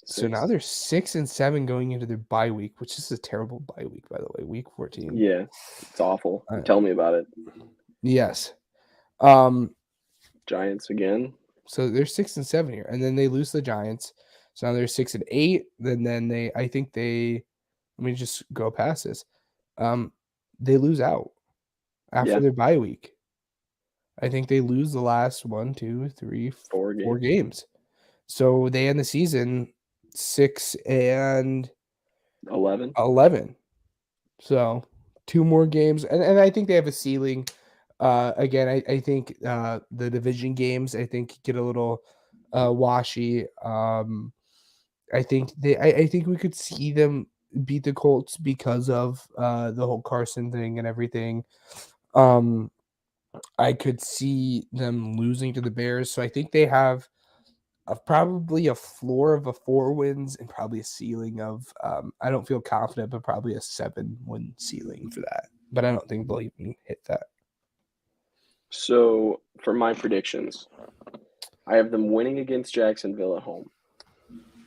So now they're 6-7 going into their bye week, which is a terrible bye week, by the way. Week 14.
Yeah, it's awful. Tell me about it.
Yes.
Giants again.
So they're 6-7 here, and then they lose the Giants. So now they're 6-8. Then let me just go past this. They lose out after their bye week. I think they lose the last 1, 2, 3, 4 games. So they end the season 6-11. So 2 more games, and I think they have a ceiling. Again, I think the division games get a little washy. I think we could see them beat the Colts because of the whole Carson thing and everything. I could see them losing to the Bears, so I think they have probably a floor of 4 wins and probably a ceiling of I don't feel confident, but probably a 7-win ceiling for that. But I don't think they'll even hit that.
So for my predictions, I have them winning against Jacksonville at home,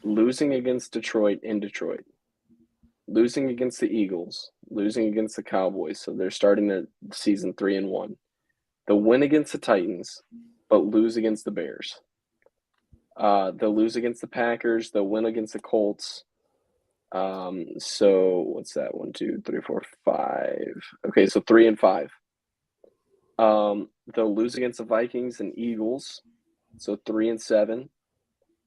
losing against Detroit in Detroit, losing against the Eagles, losing against the Cowboys. So they're starting the season 3-1. They'll win against the Titans, but lose against the Bears. They'll lose against the Packers. They'll win against the Colts. So what's that? 1, 2, 3, 4, 5. Okay, so 3-5. They'll lose against the Vikings and Eagles. So 3-7.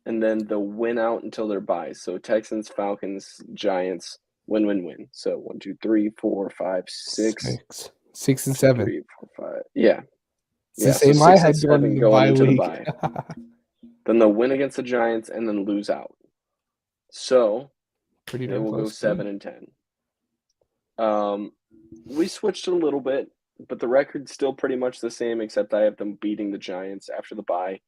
And then they'll win out until their bye. So Texans, Falcons, Giants, win. So 1, 2, 3, 4, 5, 6.
6-7.
3, 4, 5. Yeah.
It's the same I had going into the bye.
Then they'll win against the Giants and then lose out. So
pretty
they will go 7-10. We switched a little bit, but the record's still pretty much the same, except I have them beating the Giants after the bye.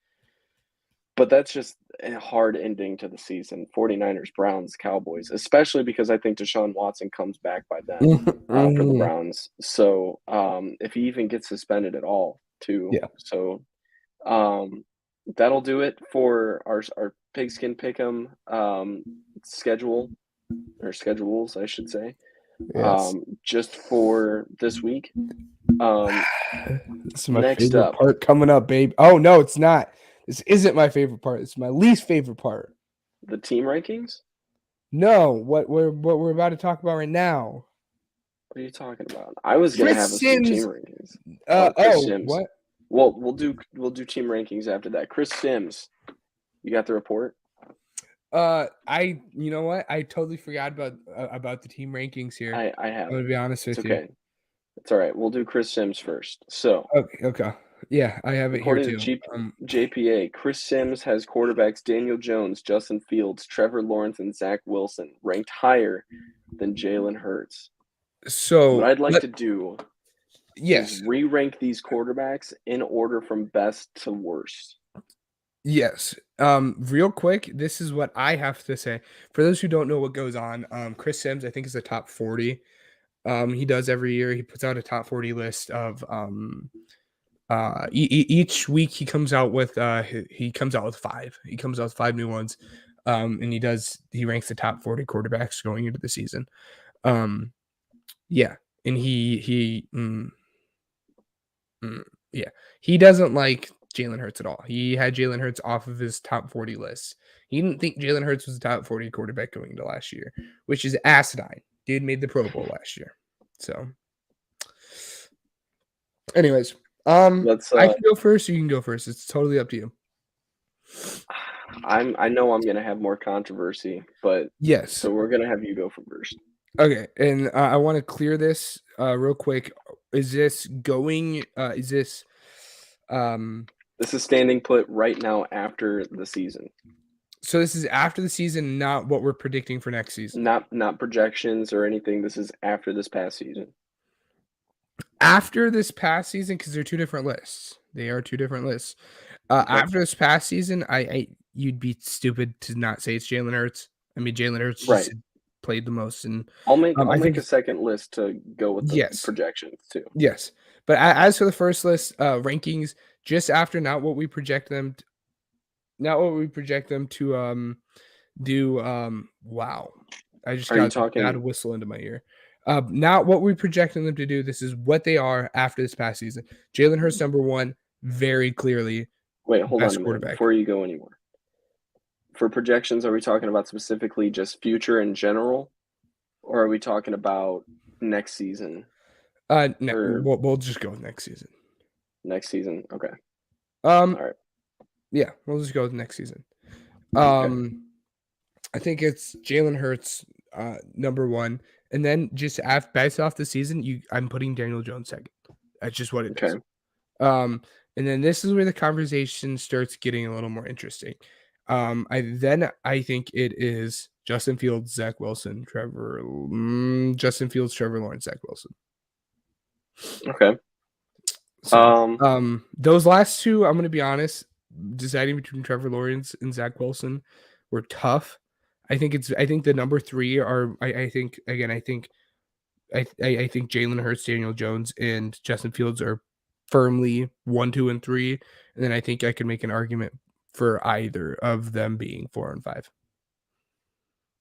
But that's just a hard ending to the season. 49ers, Browns, Cowboys, especially because I think Deshaun Watson comes back by then for the Browns. So if he even gets suspended at all, too.
Yeah.
So that'll do it for our Pigskin Pick'em schedules, I should say.
Yes.
Just for this week.
This is my favorite part coming up, babe. Oh no, it's not. This isn't my favorite part. It's my least favorite part.
The team rankings?
No, what we're about to talk about right now.
What are you talking about? I was gonna have us do team rankings. Chris Sims.
What?
Well, we'll do team rankings after that. Chris Sims, you got the report?
You know what? I totally forgot about the team rankings here.
I have.
I'm gonna be honest with you.
Okay. It's all right. We'll do Chris Sims first. So,
Okay. Yeah, I have it here
according
too.
to JPA, Chris Sims has quarterbacks Daniel Jones, Justin Fields, Trevor Lawrence, and Zach Wilson ranked higher than Jalen Hurts.
So
what I'd like to do
is
re-rank these quarterbacks in order from best to worst.
Yes. Real quick, this is what I have to say. For those who don't know what goes on, Chris Sims, I think, is a top 40. He does every year. He puts out a top 40 list of each week he comes out with 5. He comes out with 5 new ones. And he ranks the top 40 quarterbacks going into the season. Yeah. And he doesn't like Jalen Hurts at all. He had Jalen Hurts off of his top 40 list. He didn't think Jalen Hurts was a top 40 quarterback going into last year, which is asinine. Dude made the Pro Bowl last year. So, anyways, I can go first. You can go first. It's totally up to you.
I know I'm gonna have more controversy, but
yes.
So we're gonna have you go first.
Okay, and I want to clear this real quick. Is this going? Is this?
This is standing put right now after the season.
So this is after the season, not what we're predicting for next season.
Not projections or anything. This is after this past season.
After this past season, because they're 2 different lists. They are 2 different lists. Okay. After this past season, you'd be stupid to not say it's Jalen Hurts. I mean, Jalen Hurts just played the most, and
I'll make a second list to go with the projections too.
Yes, but as for the first list, rankings just after not what we project them to do. Wow, I just got a bad whistle into my ear. Not what we projecting them to do. This is what they are after this past season. Jalen Hurts number 1, very clearly.
Wait, hold on a minute before you go anymore. For projections, are we talking about specifically just future in general, or are we talking about next season?
We'll just go with next season.
Next season, okay.
All right. Yeah, we'll just go with next season. Okay. I think it's Jalen Hurts, number 1, and then just based off the season, I'm putting Daniel Jones second. That's just what it is. And then this is where the conversation starts getting a little more interesting. I think it is Justin Fields, Zach Wilson, Trevor Lawrence, Zach Wilson.
Okay.
So, those last 2, I'm going to be honest, deciding between Trevor Lawrence and Zach Wilson were tough. I think the number 3 are, I think Jalen Hurts, Daniel Jones, and Justin Fields are firmly 1, 2, and 3. And then I think I can make an argument for either of them being 4 and 5.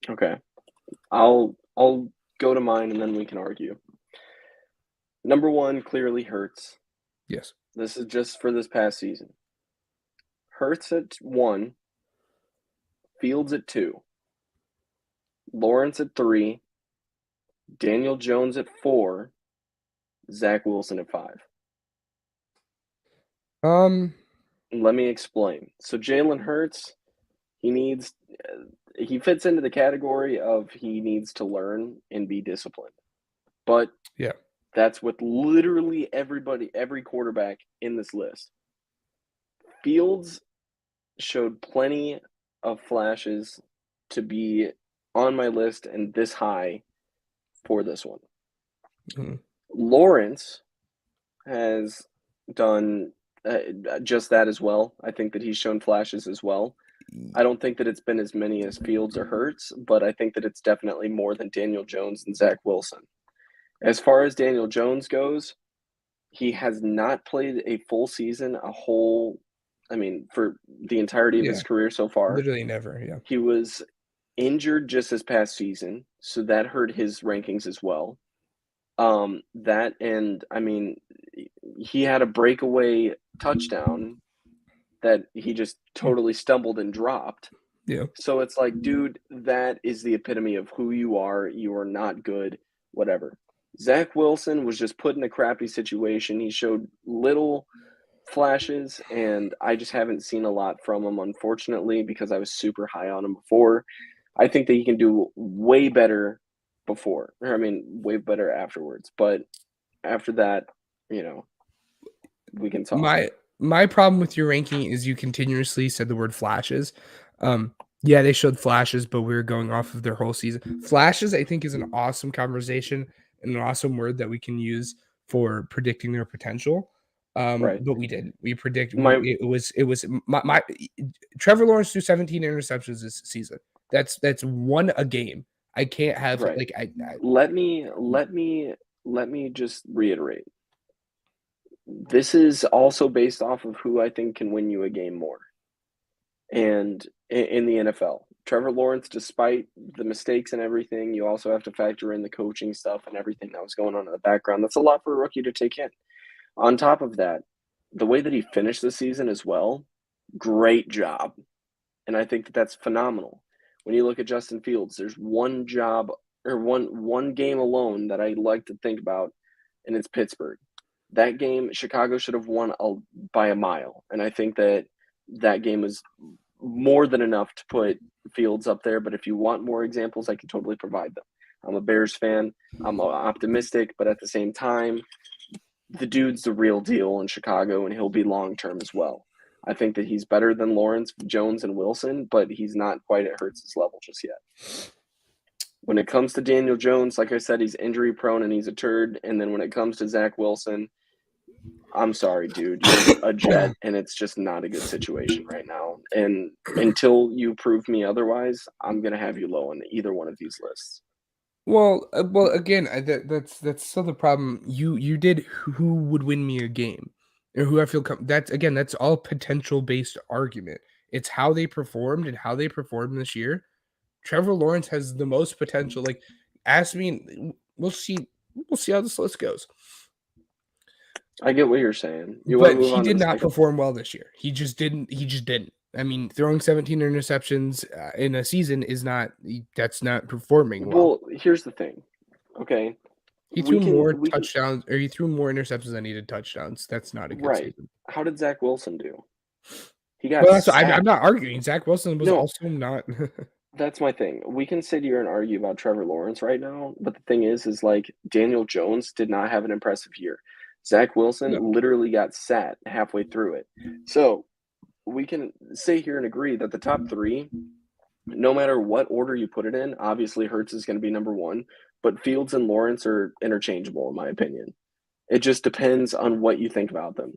Okay. I'll go to mine and then we can argue. Number 1 clearly Hurts.
Yes.
This is just for this past season. Hurts at 1, Fields at 2, Lawrence at 3, Daniel Jones at 4, Zach Wilson at 5. Let me explain. So Jalen Hurts, he fits into the category of he needs to learn and be disciplined. But
yeah,
that's with literally every quarterback in this list. Fields showed plenty of flashes to be on my list and this high for this one. Mm-hmm. Lawrence has done just that as well. I think that he's shown flashes as well. I don't think that it's been as many as Fields or Hurts, but I think that it's definitely more than Daniel Jones and Zach Wilson. As far as Daniel Jones goes, he has not played a full season, for the entirety of his career so far.
Literally never, yeah.
He was injured just this past season, so that hurt his rankings as well. He had a breakaway touchdown that he just totally stumbled and dropped.
Yeah.
So it's like, dude, that is the epitome of who you are. You are not good, whatever. Zach Wilson was just put in a crappy situation. He showed little flashes, and I just haven't seen a lot from him, unfortunately, because I was super high on him before. I think that he can do way better before. Or, I mean, way better afterwards. But after that, we can talk.
My problem with your ranking is you continuously said the word flashes. Yeah, they showed flashes, but we were going off of their whole season. Flashes, I think, is an awesome conversation and an awesome word that we can use for predicting their potential.
Right.
But we didn't. We predict.
My-
It was my Trevor Lawrence threw 17 interceptions this season. That's one a game. I can't have
Right.
like
Let me just reiterate. This is also based off of who I think can win you a game more. And in the NFL, Trevor Lawrence, despite the mistakes and everything, you also have to factor in the coaching stuff and everything that was going on in the background. That's a lot for a rookie to take in. On top of that, the way that he finished the season as well, great job. And I think that that's phenomenal. When you look at Justin Fields, there's one job or one game alone that I like to think about, and it's Pittsburgh. That game, Chicago should have won by a mile. And I think that game was more than enough to put Fields up there. But if you want more examples, I can totally provide them. I'm a Bears fan. I'm optimistic, but at the same time, the dude's the real deal in Chicago, and he'll be long-term as well. I think that he's better than Lawrence, Jones, and Wilson, but he's not quite at Hurts' level just yet. When it comes to Daniel Jones, like I said, he's injury-prone and he's a turd. And then when it comes to Zach Wilson, I'm sorry, dude. You're a Jet, and it's just not a good situation right now. And until you prove me otherwise, I'm going to have you low on either one of these lists.
Well, again, that's still the problem. You did who would win me a game, or who I feel that's all potential based argument. It's how they performed and how they performed this year. Trevor Lawrence has the most potential. Like, ask me, we'll see how this list goes.
I get what you're saying.
But he did not perform well this year. He just didn't. I mean, throwing 17 interceptions in a season that's not performing well.
Well, here's the thing. Okay.
He threw more touchdowns, or he threw more interceptions than he did touchdowns. That's not a good season.
How did Zach Wilson do? He got sacked.
I'm not arguing. Zach Wilson was also not.
That's my thing. We can sit here and argue about Trevor Lawrence right now, but the thing is like Daniel Jones did not have an impressive year. Zach Wilson literally got sat halfway through it. So we can sit here and agree that the top three, no matter what order you put it in, obviously Hurts is going to be number one, but Fields and Lawrence are interchangeable in my opinion. It just depends on what you think about them.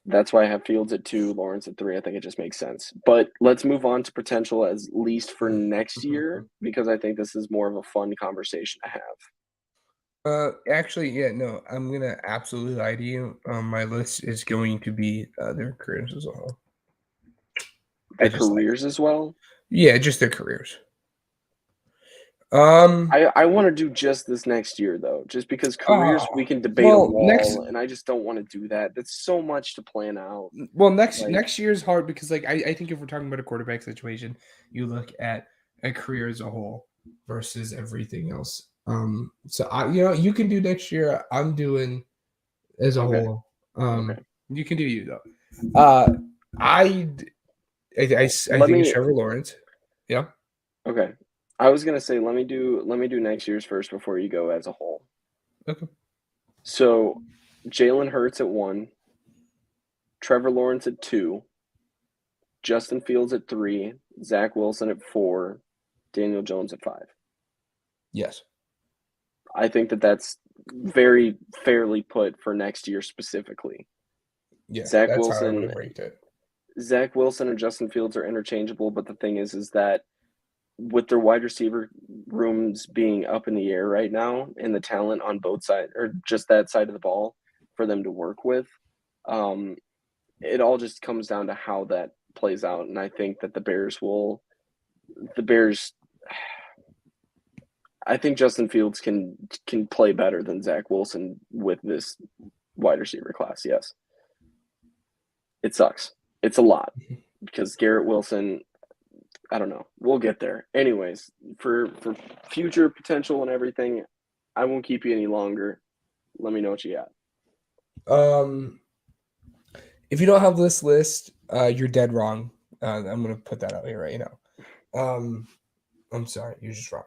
That's why I have Fields at 2, Lawrence at 3. I think it just makes sense. But let's move on to potential as least for next year, because I think this is more of a fun conversation to have.
Actually, yeah, no, I'm gonna absolutely lie to you. My list is going to be their careers as a whole.
Their careers as well?
Yeah, just their careers.
I want to do just this next year though, just because careers we can debate a wall, and I just don't want to do that. That's so much to plan out.
Well, next year is hard because I think if we're talking about a quarterback situation, you look at a career as a whole versus everything else. So you can do next year. I'm doing as a whole. You can do you though. I think it's Trevor Lawrence. Yeah.
Okay. I was gonna say let me do next year's first before you go as a whole.
Okay.
So Jalen Hurts at 1, Trevor Lawrence at 2, Justin Fields at 3, Zach Wilson at 4, Daniel Jones at 5.
Yes.
I think that that's very fairly put for next year specifically.
Yeah, Zach Wilson
and Justin Fields are interchangeable, but the thing is that with their wide receiver rooms being up in the air right now and the talent on both sides or just that side of the ball for them to work with, it all just comes down to how that plays out. And I think that I think Justin Fields can play better than Zach Wilson with this wide receiver class. Yes. It sucks. It's a lot because Garrett Wilson, I don't know. We'll get there. Anyways, for future potential and everything, I won't keep you any longer. Let me know what you got.
If you don't have this list, you're dead wrong. I'm gonna put that out here right now. I'm sorry, you're just wrong.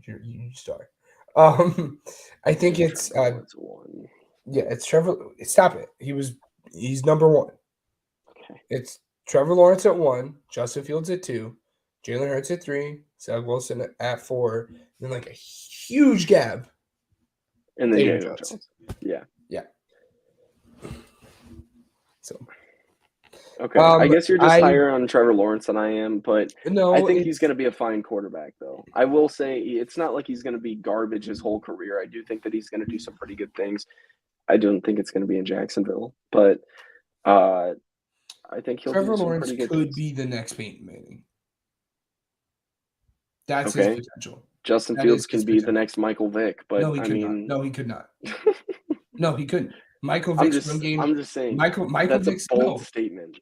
You just are. I think it's
one.
Yeah, it's Trevor. Stop it. He's number one.
Okay.
It's Trevor Lawrence at 1, Justin Fields at 2, Jalen Hurts at 3, Zach Wilson at 4, and then like a huge gap.
And then Daniel Jones. Yeah.
So.
Okay. I guess you're just higher on Trevor Lawrence than I am, but
no,
I think he's going to be a fine quarterback, though. I will say it's not like he's going to be garbage his whole career. I do think that he's going to do some pretty good things. I don't think it's going to be in Jacksonville, but I think he'll
Trevor
do some
Lawrence
pretty good
could
things.
be the next Peyton Manning. That's his potential.
Justin Fields can be the next Michael Vick, but
no, he could not. No, he could not. No, he couldn't. Michael Vick's run game.
I'm just saying.
Michael
that's
Vick's
a bold statement.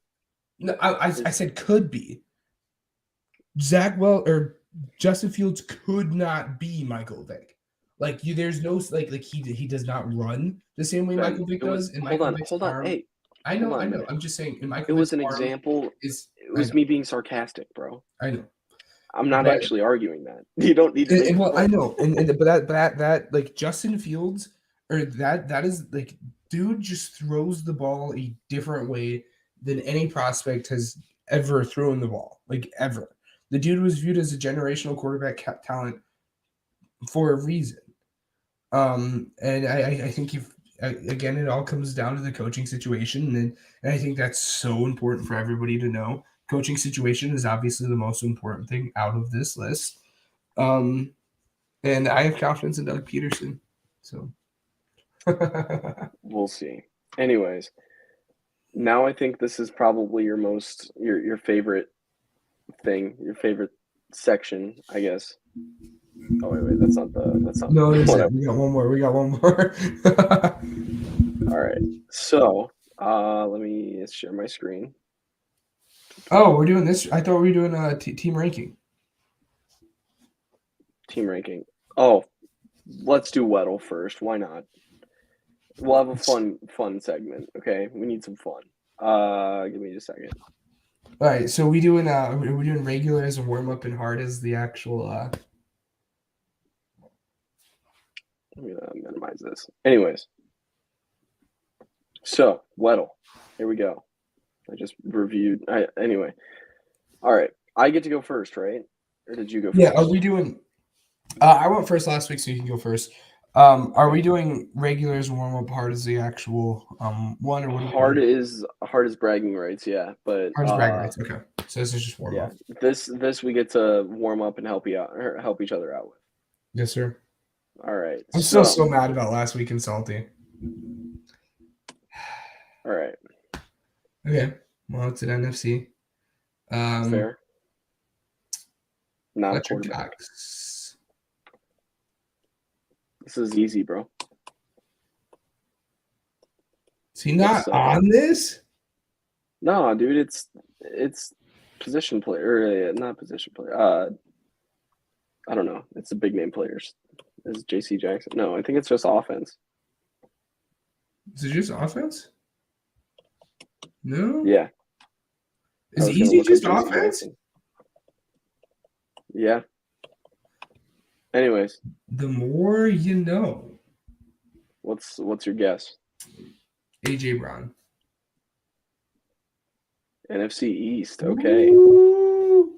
No, I said could be. Justin Fields could not be Michael Vick. Like there's no he does not run the same way Michael Vick does.
Hold on. Hey,
I know. I'm just saying.
It was an example. It was me being sarcastic, bro.
I know.
I'm not actually arguing that. You don't need to.
Well, I know, but that like Justin Fields or that is like dude just throws the ball a different way than any prospect has ever thrown the ball, like ever. The dude was viewed as a generational quarterback talent for a reason. And I think again, it all comes down to the coaching situation, and I think that's so important for everybody to know. Coaching situation is obviously the most important thing out of this list. And I have confidence in Doug Peterson. So
we'll see. Anyways, now I think this is probably your favorite thing, your favorite section, I guess. Oh wait, that's not.
No, we got one more.
All right. So, let me share my screen.
Oh, we're doing this. I thought we were doing team ranking.
Team ranking. Oh, let's do Weddle first. Why not? We'll have a fun segment. Okay, we need some fun. Give me just a second.
All right, so we're doing regular as a warm up and hard as the actual.
Let me minimize this. Anyways, so Weddle, here we go. I just reviewed. Anyway, all right. I get to go first, right? Or did you go first?
Yeah, are we doing? I went first last week, so you can go first. Are we doing regulars warm up hard as the actual one, or what?
Hard is bragging rights, yeah. But
hard is bragging rights. Okay, so this is just warm up.
This we get to warm up and help each other out with.
Yes, sir.
All right.
I'm still so mad about last week in Salty.
All right.
Okay. Well, it's an NFC.
Fair. Not a quarterback.
Cox.
This is easy, bro.
Is he not on this?
No, dude. It's position player. Not position player. I don't know. It's the big name players. Is J.C. Jackson? No, I think it's just offense.
Is it just offense? No.
Yeah.
Is it easy just offense?
Yeah. Anyways.
The more you know.
What's your guess?
AJ Brown.
NFC East. Okay.
Ooh.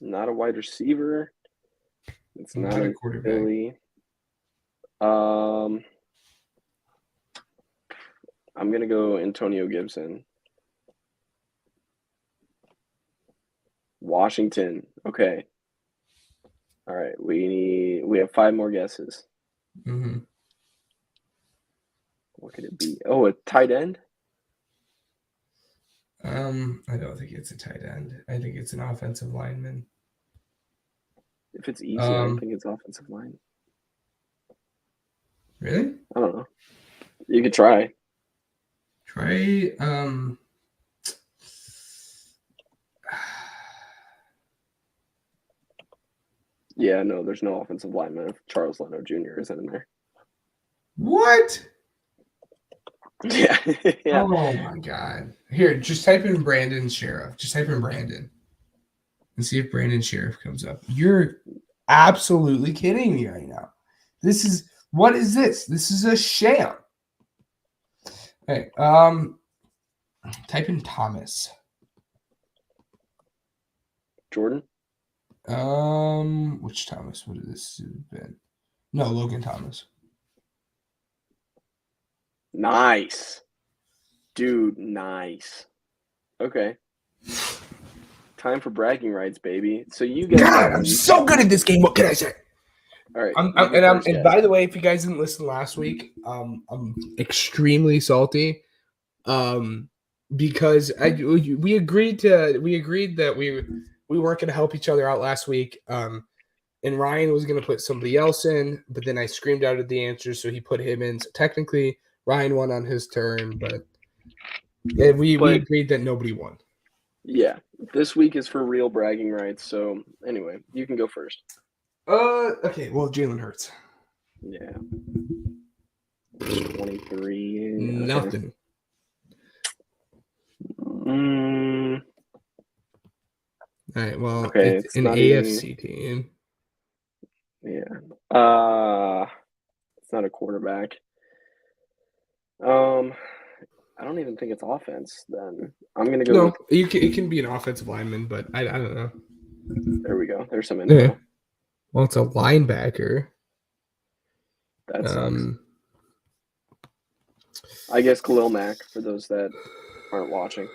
Not a wide receiver. It's not a
quarterback.
Philly. I'm gonna go Antonio Gibson. Washington. Okay. All right. We have 5 more guesses.
Mm-hmm.
What could it be? Oh, a tight end?
I don't think it's a tight end. I think it's an offensive lineman.
If it's easy, I don't think it's offensive line.
Really?
I don't know. You could try. Yeah, no, there's no offensive lineman if Charles Leno Jr. isn't in there.
What?
Yeah. Yeah.
Oh my God. Here, just type in Brandon Sheriff. Just type in Brandon and see if Brandon Sheriff comes up. You're absolutely kidding me right now. What is this? This is a sham. Hey, type in Thomas.
Jordan?
Which Thomas would this have been? No, Logan Thomas.
Nice. Dude, nice. Okay. Time for bragging rights, baby. So you guys.
God, I'm so good at this game. What can I say?
All right.
And by the way, if you guys didn't listen last week, I'm extremely salty. Because we agreed that we weren't going to help each other out last week. And Ryan was going to put somebody else in, but then I screamed out at the answer, so he put him in. So technically, Ryan won on his turn, but we agreed that nobody won.
Yeah, this week is for real bragging rights. So anyway, you can go first.
Okay. Well, Jalen Hurts.
Yeah. 23.
Nothing.
Okay.
All right. Well,
Okay,
it's
it's
an
not
AFC team.
Yeah. It's not a quarterback. I don't even think it's offense. Then I'm gonna go.
No, it can be an offensive lineman, but I don't know.
There we go. There's some info.
Yeah. Well, it's a linebacker.
That sucks. I guess Khalil Mack for those that aren't watching.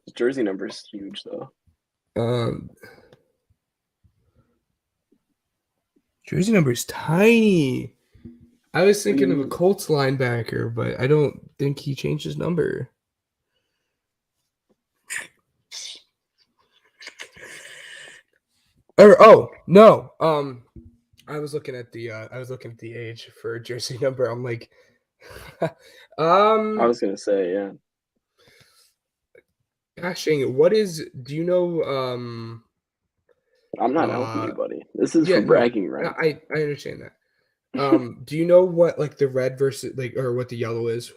His jersey number is huge, though.
Jersey number is tiny. I was thinking of a Colts linebacker, but I don't think he changed his number. No. I was looking at the age for jersey number. I'm like,
I was gonna say, yeah.
Gosh dang it! Do you know?
I'm not helping you, buddy. This is for bragging, right?
I understand that. Do you know what like the red versus or what the yellow is?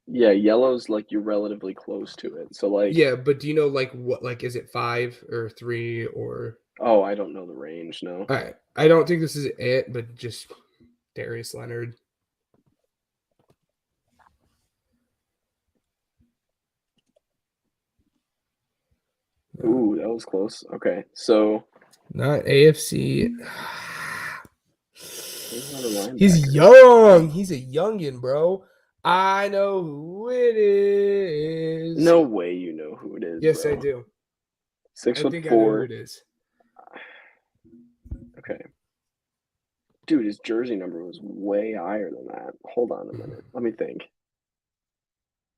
Yeah, yellow's like you're relatively close to it. So like
yeah, but do you know what is it 5 or 3 or?
Oh, I don't know the range. No.
All right, I don't think this is it, but just Darius Leonard.
Ooh, that was close. Okay, so
not AFC.
He's
young. He's a youngin, bro. I know who it is.
No way you know who it is.
Yes,
bro.
I do.
6'4".
I know who it is.
Okay. Dude, his jersey number was way higher than that. Hold on a minute. Let me think.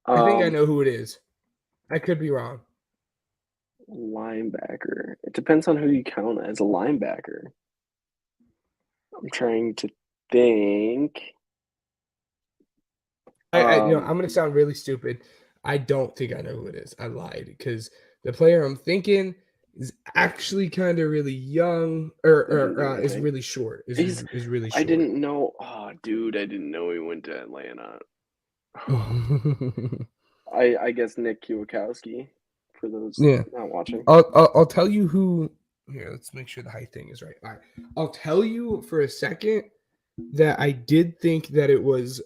I think I know who it is. I could be wrong.
Linebacker. It depends on who you count as a linebacker. I'm trying to think.
I'm going to sound really stupid. I don't think I know who it is. I lied because the player I'm thinking is actually kind of really young or is really short. Is really short.
I didn't know. Oh, dude, I didn't know he went to Atlanta. I guess Nick Kwiatkowski for those not watching.
I'll tell you who. Here, let's make sure the height thing is right. All right, I'll tell you for a second that I did think that it was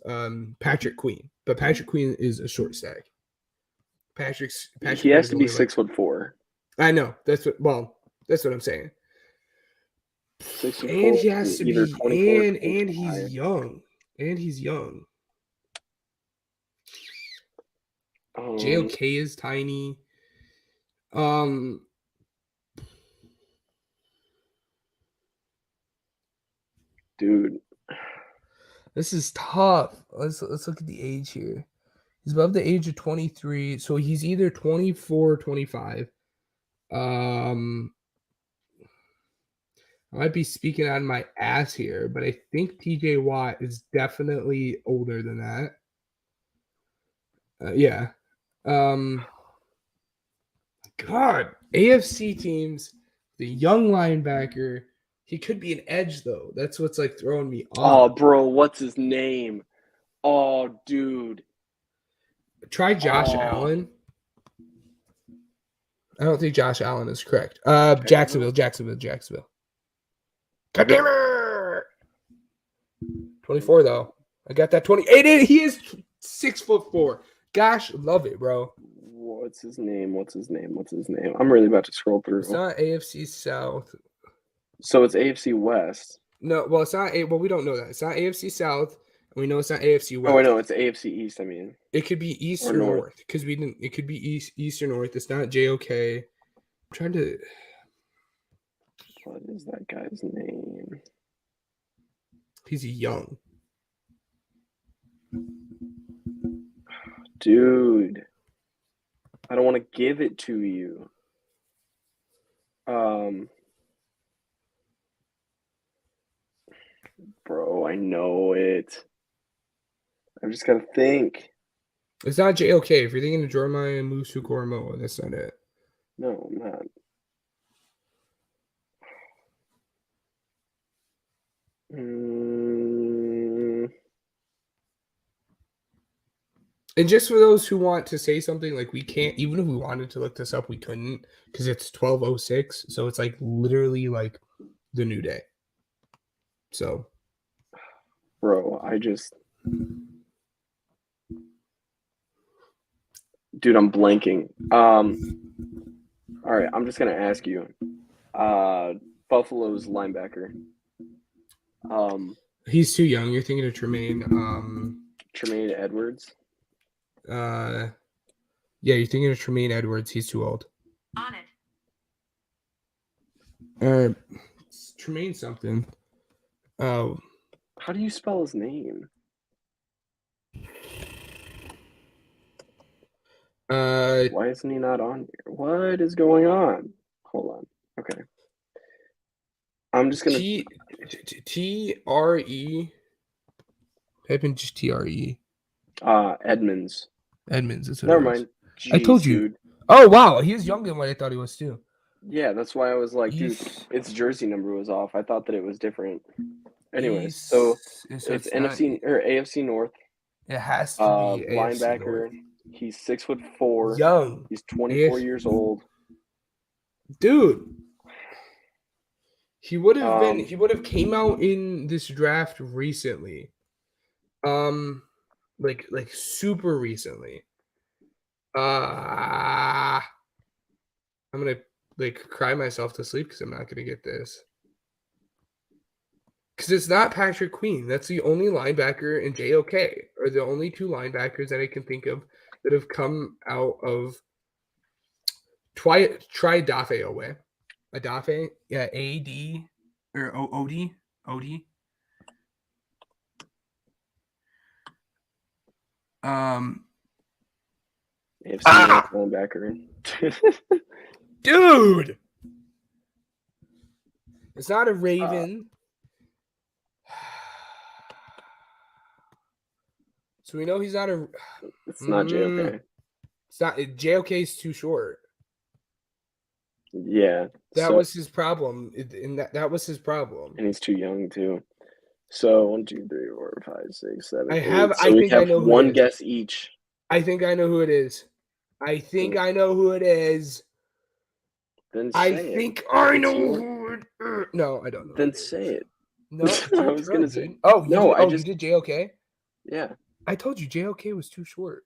Patrick Queen, but Patrick Queen is a short stack. Patrick
he has to be 6'4".
I know that's what I'm saying.
6'4",
and he has to be
24,
and he's young. And he's young. JOK is tiny.
Dude,
this is tough. Let's look at the age here. He's above the age of 23, so he's either 24 or 25. I might be speaking on my ass here, but I think TJ Watt is definitely older than that. Yeah. God, AFC teams, the young linebacker. He could be an edge though. That's what's like throwing me
Oh,
off.
bro, what's his name? Oh, dude.
Try Josh
Oh.
Allen. I don't think Josh Allen is correct. Jacksonville. God damn it! 24 though. I got that 28. He is 6'4". Gosh, love it, bro.
What's his name? I'm really about to scroll through.
It's not AFC South.
So it's AFC West.
No, well, it's not. Well, we don't know that. It's not AFC South. And we know it's not AFC West.
Oh, I know it's AFC East. I mean,
it could be East or North because we didn't. It could be East or North. It's not JOK. I'm trying to.
What is that guy's name?
He's young.
Dude, I don't want to give it to you. Bro, I know it. I've just got to think.
It's not JOK. If you're thinking of Dormammu and Musu, that's not it.
No, I'm not.
And just for those who want to say something, like we can't, even if we wanted to look this up, we couldn't because it's 12:06. So it's like literally like the new day. So,
bro, dude, I'm blanking. All right, I'm just gonna ask you. Buffalo's linebacker.
He's too young. You're thinking of Tremaine.
Tremaine Edwards.
Yeah, you're thinking of Tremaine Edwards. He's too old.
On it.
Tremaine something.
How do you spell his name? Why isn't he not on here? What is going on? Hold on. Okay. I'm just gonna
TRE. Type in just TRE.
Edmonds.
Edmonds.
Never mind. Jeez,
I told you.
Dude.
Oh wow, he is younger than what I thought he was too.
Yeah, that's why I was like, dude, its jersey number was off. I thought that it was different. Anyways, so it's NFC or AFC North.
It has to be
linebacker. He's 6'4".
Young.
He's 24 years old.
Dude. He would have been. He would have came out in this draft recently. Like super recently. I'm gonna like cry myself to sleep because I'm not gonna get this. Because it's not Patrick Queen. That's the only linebacker in JOK, or the only two linebackers that I can think of that have come out of. Try Dafe Owe. Adafe, yeah, AD or OD.
AFC linebacker.
Dude, it's not a Raven. So we know he's not a.
It's not JOK.
It's not. JOK is too short.
Yeah,
that was his problem, and that was his problem.
And he's too young too. So 1, 2, 3, 4, 5, 6, 7.
I have.
So we have one guess each.
I think I know who it is.
Then
I think I know who it is. No, I don't know.
Then say it.
No,
I was gonna say.
Oh no, you did JOK.
Yeah.
I told you JOK was too short.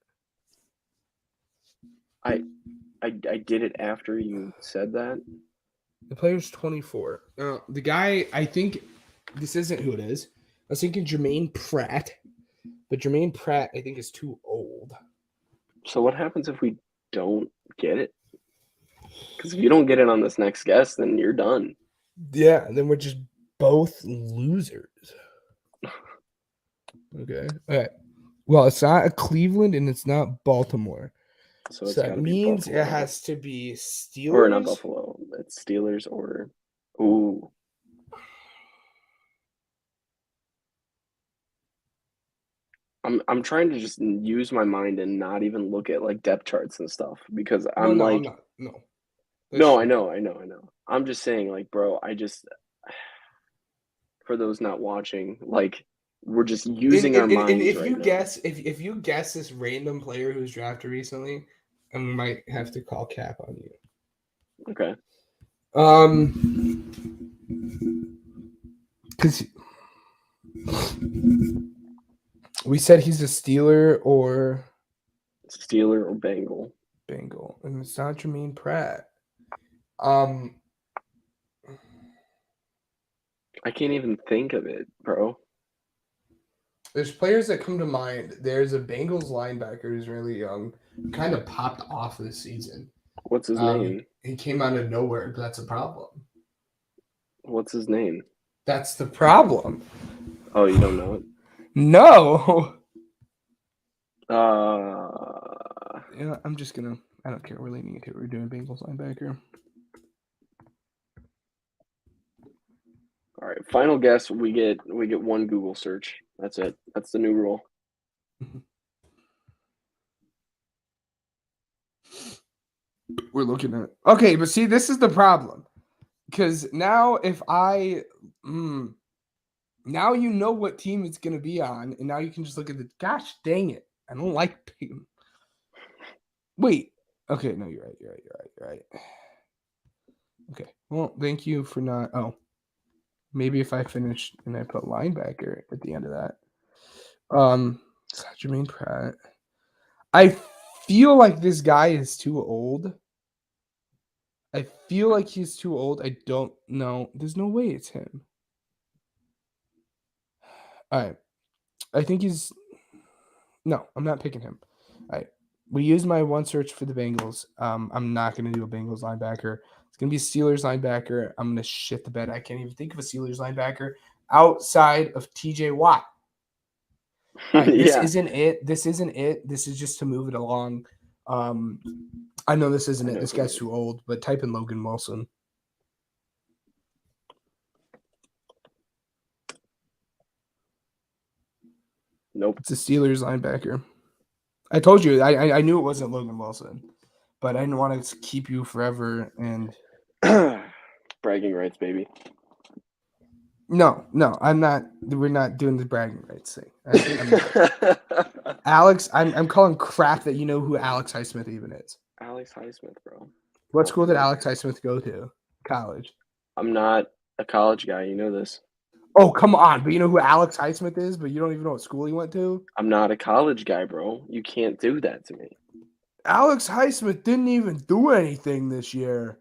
I did it after you said that.
The player's 24. The guy, I think this isn't who it is. I was thinking Jermaine Pratt, but Jermaine Pratt I think is too old.
So what happens if we don't get it? Because if you don't get it on this next guess, then you're done.
Yeah, and then we're just both losers. Okay. All right. Well, it's not Cleveland and it's not Baltimore.
So
that means it has to be Steelers.
Or not Buffalo. It's Steelers or ooh. I'm trying to just use my mind and not even look at like depth charts and stuff because I'm
No.
No, I know. I'm just saying, like, bro, for those not watching, like, we're just using our minds
if
right
you
now.
if you guess this random player who's drafted recently, I might have to call cap on you.
Okay.
Because we said he's a Steeler or
Bengal.
Bengal, and it's not Jermaine Pratt.
I can't even think of it, bro.
There's players that come to mind. There's a Bengals linebacker who's really young, kind of popped off this season.
What's his name?
He came out of nowhere, but that's a problem.
What's his name?
That's the problem.
Oh, you don't know it?
No.
Yeah,
I'm just gonna. I don't care. We're leaning into it. We're doing Bengals linebacker.
All right. Final guess. We get one Google search. That's it. That's the new rule.
We're looking at. Okay, but see, this is the problem. Because now if I now you know what team it's gonna be on, and now you can just look at the gosh dang it. I don't like Wait. Okay, no, you're right. Okay. Well, thank you for not maybe if I finish and I put linebacker at the end of that. Jermaine Pratt. I feel like this guy is too old. I feel like he's too old. I don't know. There's no way it's him. All right. I think he's... No, I'm not picking him. All right. We used my one search for the Bengals. I'm not going to do a Bengals linebacker. It's going to be a Steelers linebacker. I'm going to shit the bed. I can't even think of a Steelers linebacker outside of TJ Watt. All right, this isn't it. This is just to move it along. I know this isn't it. This guy's too old, but type in Logan Wilson.
Nope.
It's a Steelers linebacker. I told you. I knew it wasn't Logan Wilson, but I didn't want to keep you forever. And
bragging rights, baby.
No, I'm not. We're not doing the bragging rights thing. Alex, I'm calling crap that you know who Alex Highsmith even is.
Alex Highsmith, bro.
What school did Alex Highsmith go to? College.
I'm not a college guy. You know this.
Oh, come on. But you know who Alex Highsmith is, but you don't even know what school he went to?
I'm not a college guy, bro. You can't do that to me.
Alex Highsmith didn't even do anything this year.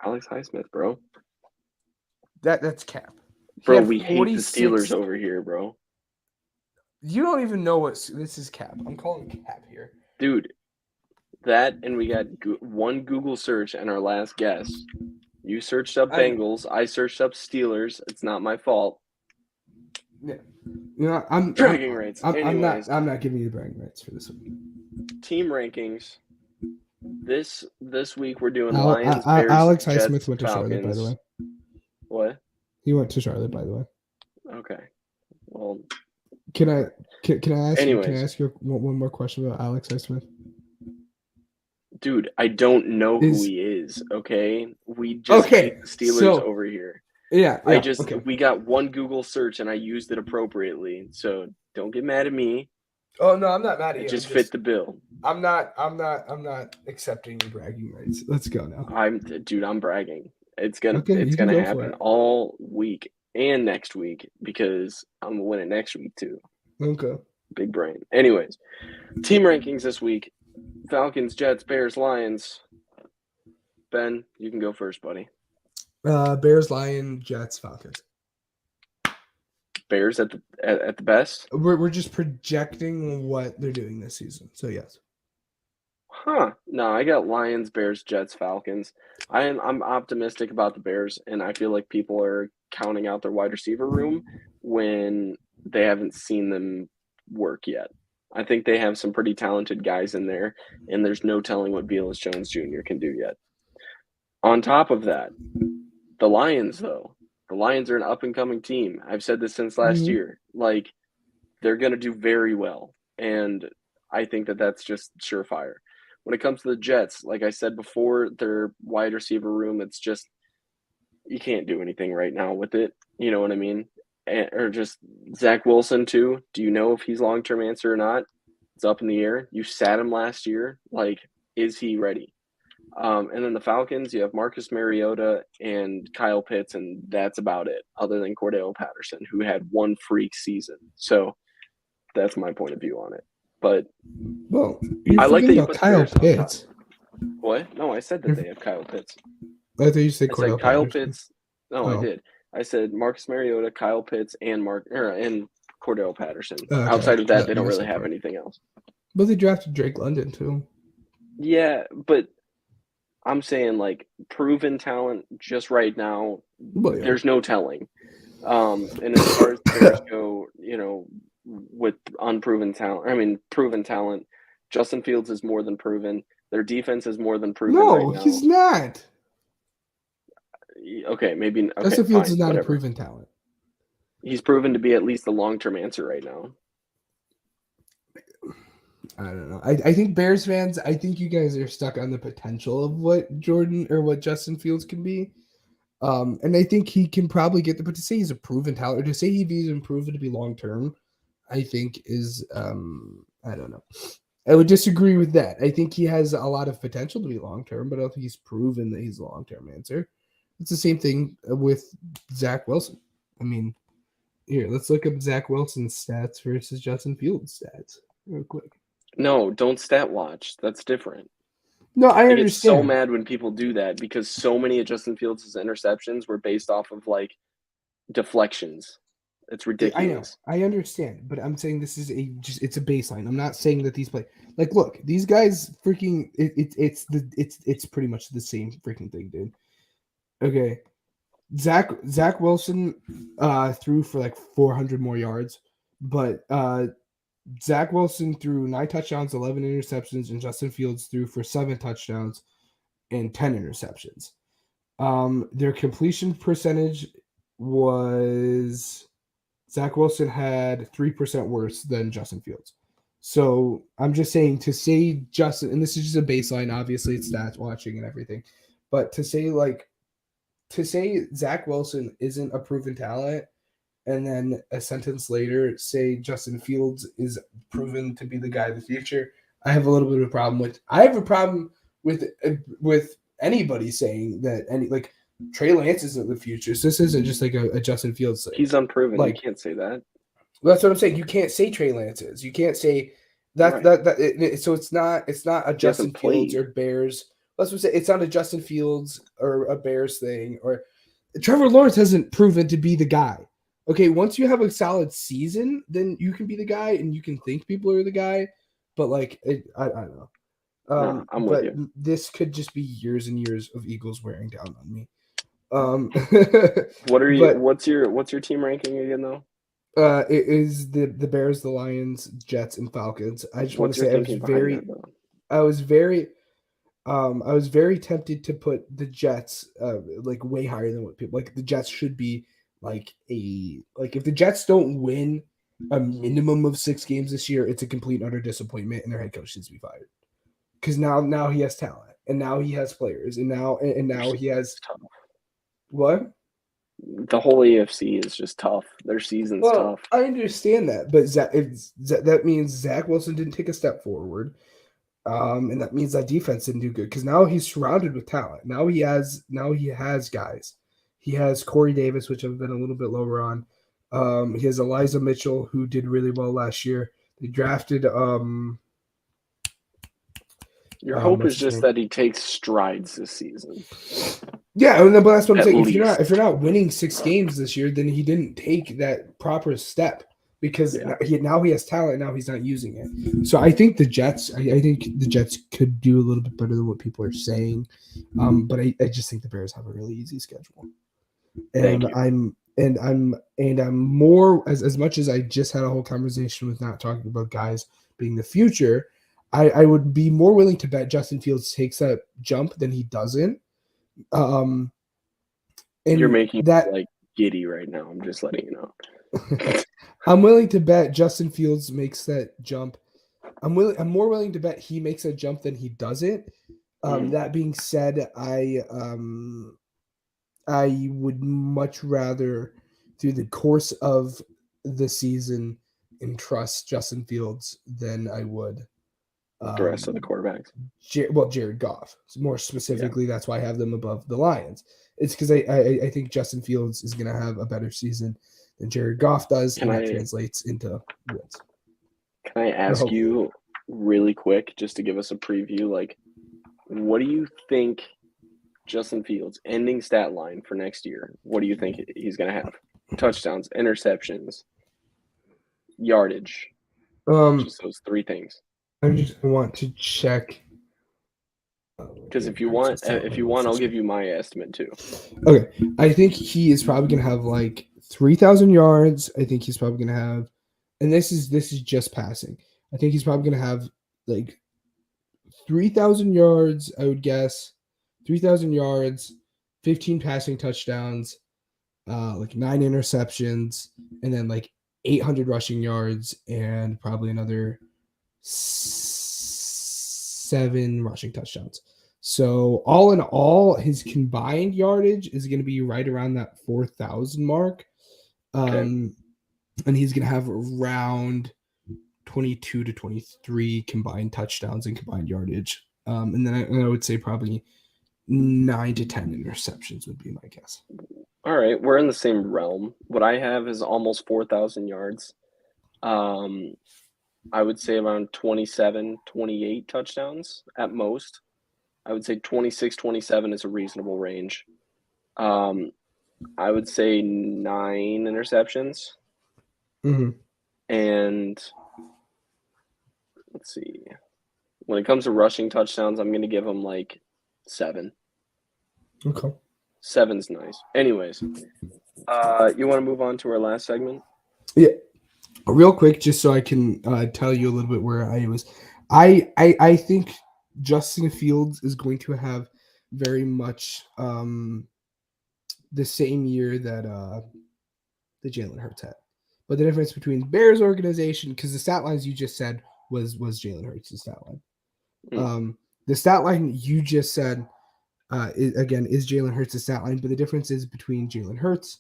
Alex Highsmith, bro.
That's cap.
Bro, we hate the Steelers over here, bro.
You don't even know what this is cap. I'm calling cap here.
Dude, that and we got one Google search and our last guess. You searched up Bengals. I searched up Steelers. It's not my fault.
Yeah. You know, I'm
bragging rights.
I'm not giving you the bragging rights for this one.
Team rankings. This week we're doing Lions, Bears,
Alex
Jets,
Highsmith went to
Falcons.
Charlotte, by the way.
What?
He went to Charlotte, by the way.
Okay. Well,
can I ask you one more question about Alex Highsmith?
Dude, I don't know who he is. Okay, we just hate the Steelers over here.
Yeah,
we got one Google search and I used it appropriately. So don't get mad at me.
Oh no, I'm not mad at you.
It just fit the bill.
I'm not accepting your bragging rights. Let's go now.
I'm bragging. It's gonna happen all week and next week because I'm gonna win it next week too.
Okay.
Big brain. Anyways, team rankings this week: Falcons, Jets, Bears, Lions. Ben, you can go first, buddy.
Bears, Lions, Jets, Falcons.
Bears at the best.
We're just projecting what they're doing this season. So yes.
Huh. No, I got Lions, Bears, Jets, Falcons. I'm optimistic about the Bears, and I feel like people are counting out their wide receiver room when they haven't seen them work yet. I think they have some pretty talented guys in there, and there's no telling what Velus Jones Jr. can do yet. On top of that, the Lions, though. The Lions are an up-and-coming team. I've said this since last year. Like, they're going to do very well, and I think that that's just surefire. when it comes to the Jets, like I said before, their wide receiver room, it's just you can't do anything right now with it. You know what I mean? Or just Zach Wilson too. Do you know if he's long-term answer or not? It's up in the air. You sat him last year. Like, is he ready? And then the Falcons, you have Marcus Mariota and Kyle Pitts, and that's about it, other than Cordell Patterson, who had one freak season. So that's my point of view on it. But
well,
I like that you
about
put
Kyle
Bears on top.
Pitts.
What? No, I said that they have Kyle Pitts.
I thought you said
I said
Cordell
Kyle
Patterson.
Pitts. No, I did. I said Marcus Mariota, Kyle Pitts, and Cordell Patterson.
Okay.
Outside of that, they
I
don't
missed
really
that
have
part.
anything else.
But they drafted Drake London too.
Yeah, but I'm saying like proven talent just right now.
Well, yeah.
There's no telling. And as far as the Bears go, with unproven talent, proven talent, Justin Fields is more than proven. Their defense is more than proven.
No,
right now.
He's not.
Okay, maybe. Okay,
Justin Fields
fine,
is not
whatever.
a proven talent.
He's proven to be at least a long-term answer right now.
I don't know. I think Bears fans, I think you guys are stuck on the potential of what Justin Fields can be. And I think he can probably get there, but to say he's a proven talent, or to say he's even proven to be long-term, I think is, I don't know. I would disagree with that. I think he has a lot of potential to be long-term, but I don't think he's proven that he's a long-term answer. It's the same thing with Zach Wilson. I mean, here, let's look up Zach Wilson's stats versus Justin Fields' stats real quick.
No, don't stat watch. That's different.
No, I understand.
get so mad when people do that because so many of Justin Fields' interceptions were based off of like deflections. It's ridiculous.
I know. I understand, but I'm saying this is it's a baseline. I'm not saying that these play like look, these guys freaking it's pretty much the same freaking thing, dude. Okay. Zach Wilson threw for like 400 more yards, but Zach Wilson threw 9 touchdowns, 11 interceptions, and Justin Fields threw for 7 touchdowns and 10 interceptions. Their completion percentage was Zach Wilson had 3% worse than Justin Fields. So I'm just saying to say Justin, and this is just a baseline, obviously it's stats watching and everything, but to say Zach Wilson isn't a proven talent, and then a sentence later say Justin Fields is proven to be the guy of the future, I have a little bit of a problem with. I have a problem with anybody saying that Trey Lance isn't the future. So this isn't just like a Justin Fields thing.
He's unproven. You can't say that.
That's what I'm saying. You can't say Trey Lance is. You can't say that. Right. So it's not a Justin Fields or Bears. Let's say it's not a Justin Fields or a Bears thing. Or Trevor Lawrence hasn't proven to be the guy. Okay, once you have a solid season, then you can be the guy, and you can think people are the guy. But I don't know.
I'm with you.
This could just be years and years of Eagles wearing down on me.
What's your team ranking again though?
It is the Bears, the Lions, Jets, and Falcons. I just want to say I was very tempted to put the Jets way higher than what people the Jets should be if the Jets don't win a minimum of 6 games this year, it's a complete and utter disappointment, and their head coach needs to be fired. Because now he has talent, and now he has players, and now he has what?
The whole AFC is just tough. Their season's tough.
I understand that, but that means Zach Wilson didn't take a step forward, and that means that defense didn't do good because now he's surrounded with talent. Now he has guys. He has Corey Davis, which I've been a little bit lower on. He has Elijah Mitchell, who did really well last year. They drafted.
Your hope is just that he takes strides this season.
Yeah, but that's what I'm saying. If you're not winning 6 games this year, then he didn't take that proper step because now he has talent. Now he's not using it. So I think the Jets. I think the Jets could do a little bit better than what people are saying. But I just think the Bears have a really easy schedule. And I'm more as much as I just had a whole conversation with not talking about guys being the future. I would be more willing to bet Justin Fields takes that jump than he doesn't. And
you're making that giddy right now. I'm just letting you know.
I'm willing to bet Justin Fields makes that jump I'm more willing to bet he makes a jump than he doesn't. That being said, I would much rather, through the course of the season, entrust Justin Fields than I would
The rest of the quarterbacks.
Jared Goff. More specifically, that's why I have them above the Lions. It's because I think Justin Fields is going to have a better season than Jared Goff does, and that translates into wins.
Can I ask you really quick, just to give us a preview, like, what do you think Justin Fields' ending stat line for next year? What do you think he's going to have? Touchdowns, interceptions, yardage. Just those three things.
I just want to check.
Because if you want, I'll give you my estimate too.
Okay, I think he is probably going to have like 3,000 yards. I think he's probably going to have, and this is just passing. I think he's probably going to have like 3,000 yards. I would guess 3,000 yards, 15 passing touchdowns, like 9 interceptions, and then like 800 rushing yards, and probably another 7 rushing touchdowns. So all in all, his combined yardage is going to be right around that 4,000 mark. And he's going to have around 22 to 23 combined touchdowns and combined yardage. And then I would say probably 9 to 10 interceptions would be my guess.
All right, we're in the same realm. What I have is almost 4,000 yards. I would say around 27, 28 touchdowns at most. I would say 26, 27 is a reasonable range. I would say 9 interceptions.
Mm-hmm.
And let's see. When it comes to rushing touchdowns, I'm going to give him like 7.
Okay.
7's nice. Anyways, you want to move on to our last segment?
Yeah. Real quick, just so I can tell you a little bit where I was. I think Justin Fields is going to have very much the same year that the Jalen Hurts had. But the difference between Bears organization, because the stat lines you just said was Jalen Hurts' stat line. The stat line you just said, is Jalen Hurts' stat line, but the difference is between Jalen Hurts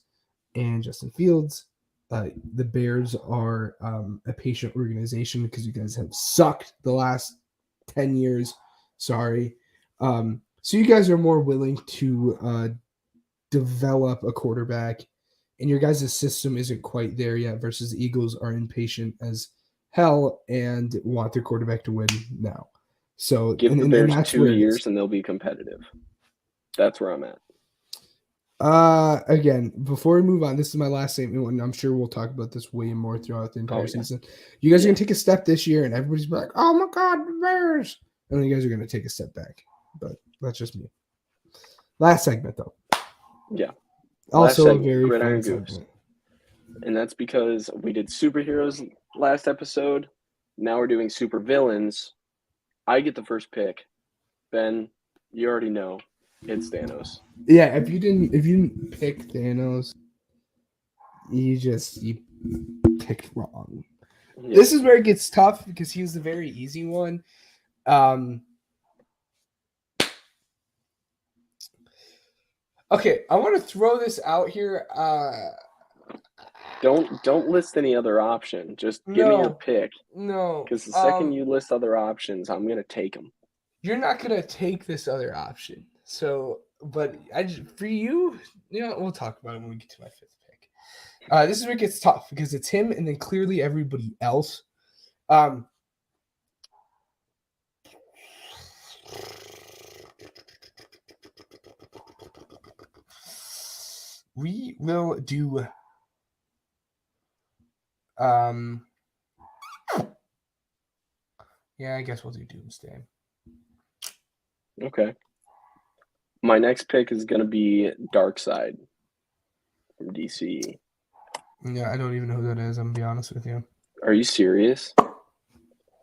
and Justin Fields. The Bears are a patient organization because you guys have sucked the last 10 years. Sorry. So you guys are more willing to develop a quarterback, and your guys' system isn't quite there yet, versus the Eagles are impatient as hell and want their quarterback to win now. So
give the Bears 2 years and they'll be competitive. That's where I'm at.
Again, before we move on, this is my last statement, and I'm sure we'll talk about this way more throughout the entire season. You guys are going to take a step this year, and everybody's like, oh my God, the Bears. And then you guys are going to take a step back. But that's just me. Last segment, though.
Yeah.
Also
segment,
a very
Gridiron
fun
Goose.
segment.
And that's because we did superheroes last episode. Now we're doing super villains. I get the first pick. Ben, you already know. It's Thanos.
Yeah, if you didn't pick Thanos, you picked wrong. Yeah. This is where it gets tough because he was the very easy one. Okay, I want to throw this out here.
Don't list any other option. Just give me your pick.
No,
because the second you list other options, I'm gonna take them.
You're not gonna take this other option. So, but for you, we'll talk about it when we get to my 5th pick. This is where it gets tough because it's him and then clearly everybody else. We will do. Yeah, I guess we'll do Doomsday.
Okay. My next pick is going to be Darkseid from DC.
Yeah, I don't even know who that is, I'm going to be honest with you.
Are you serious?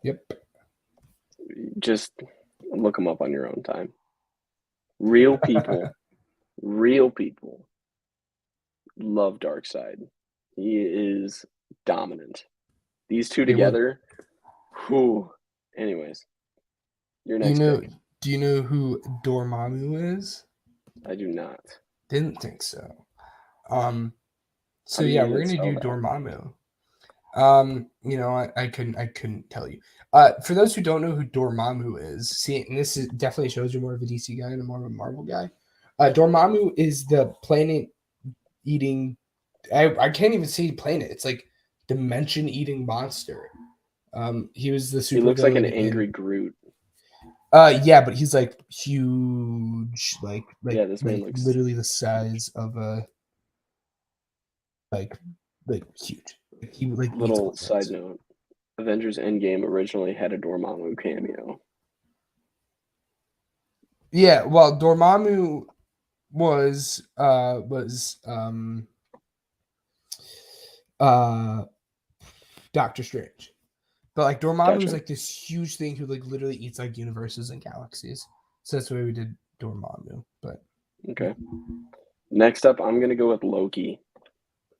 Yep.
Just look him up on your own time. Real people love Darkseid. He is dominant. These two together, Anyways, your
Do you
next
know?
pick.
Do you know who Dormammu is?
I do not.
Didn't think so. So
How do you
yeah, we're
even
gonna
spell
do
that?
Dormammu. I couldn't tell you. For those who don't know who Dormammu is, see, and definitely shows you're more of a DC guy and more of a Marvel guy. Dormammu is the planet-eating. I can't even say planet. It's like dimension-eating monster. He was the
He looks like an
supervillain
angry
in.
Groot.
Yeah, but he's like huge, like
Yeah, this man looks
literally the size of a like huge. He like eats
little
all
side
things.
note. Avengers Endgame originally had a Dormammu cameo.
Yeah, well, Dormammu was Doctor Strange. But like Dormammu is
Gotcha.
like this huge thing who like literally eats like universes and galaxies. So that's why we did Dormammu. But
Okay. Next up, I'm gonna go with Loki.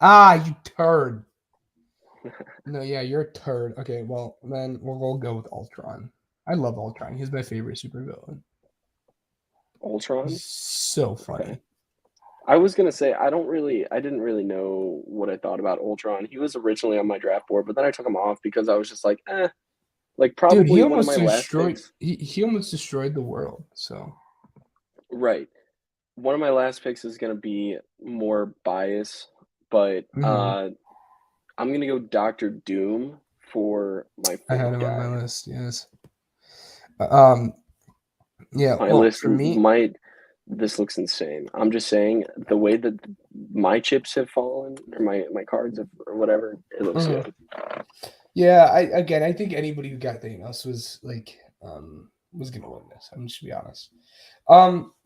you turd. No, yeah, you're a turd. Okay, well then we'll go with Ultron. I love Ultron. He's my favorite supervillain.
Ultron?
He's so funny.
Okay. I was gonna say I didn't really know what I thought about Ultron. He was originally on my draft board, but then I took him off because I was just like, like
Dude,
probably
he
one of
almost
my last
destroyed
picks.
he almost destroyed the world. So
Right. One of my last picks is gonna be more bias, but
Mhm.
I'm gonna go Doctor Doom for my
I had
fourth
him on my
guy.
list, yes. Um yeah,
My
well
list
for me,
might this looks insane. I'm just saying the way that my chips have fallen or my cards have, or whatever, it looks
Mhm.
good.
Yeah, I think anybody who got Thanos was gonna win this. I'm just to be honest.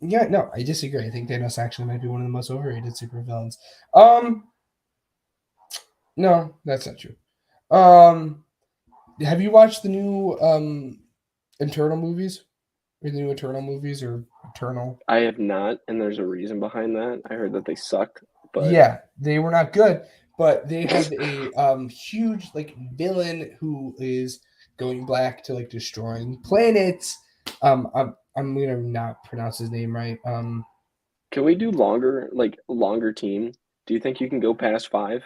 Yeah, no, I disagree. I think Thanos actually might be one of the most overrated supervillains. No, that's not true. Have you watched the new Eternal movies? Or the new Eternal movies or Eternal?
I have not, and there's a reason behind that. I heard that they sucked, but
Yeah, they were not good, but they have a huge like villain who is going black to like destroying planets. I'm gonna not pronounce his name right.
can we do longer team? Do you think you can go past 5?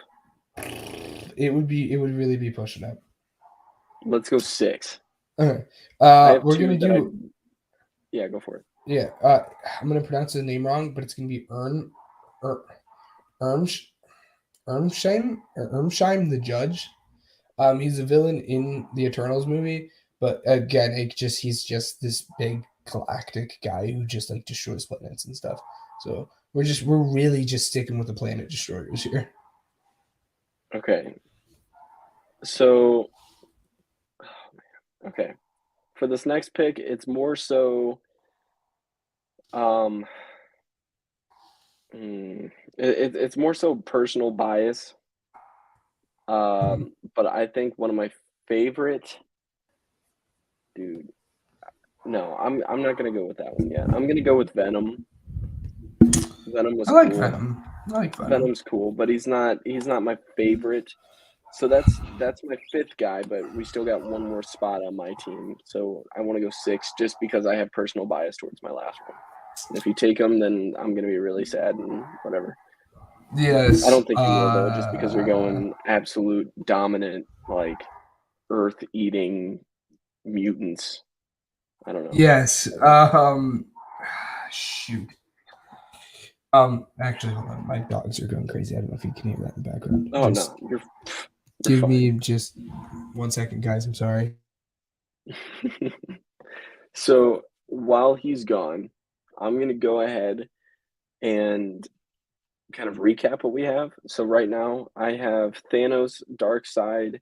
It would really be pushing it.
Let's go 6.
Okay.
I have
We're
2
gonna
that I
do
yeah, go for it.
yeah. I'm gonna pronounce his name wrong, but it's gonna be Ermsh Ermsheim the Judge. He's a villain in the Eternals movie, but again, he's just this big galactic guy who just like destroys planets and stuff. So we're really just sticking with the planet destroyers here.
Okay. So, okay. For this next pick, it's more so um it's more so personal bias. But I think one of my favorite dude. No, I'm not gonna go with that one yet. I'm gonna go with Venom. Venom was
I like
cool.
Venom. I like Venom.
Venom's cool, but he's not my favorite. So that's my 5th guy, but we still got one more spot on my team. So I want to go 6 just because I have personal bias towards my last one. And if you take him, then I'm gonna be really sad and whatever.
Yes.
I don't think you will though, just because you're going absolute dominant, like earth-eating mutants. I don't know.
Yes. Shoot. Actually, hold on. My dogs are going crazy. I don't know if you can hear that in the background.
Oh
Just
no, you're
give
fine.
me just 1 second, guys. I'm sorry.
So while he's gone, I'm gonna go ahead and kind of recap what we have. So right now I have Thanos, Darkseid,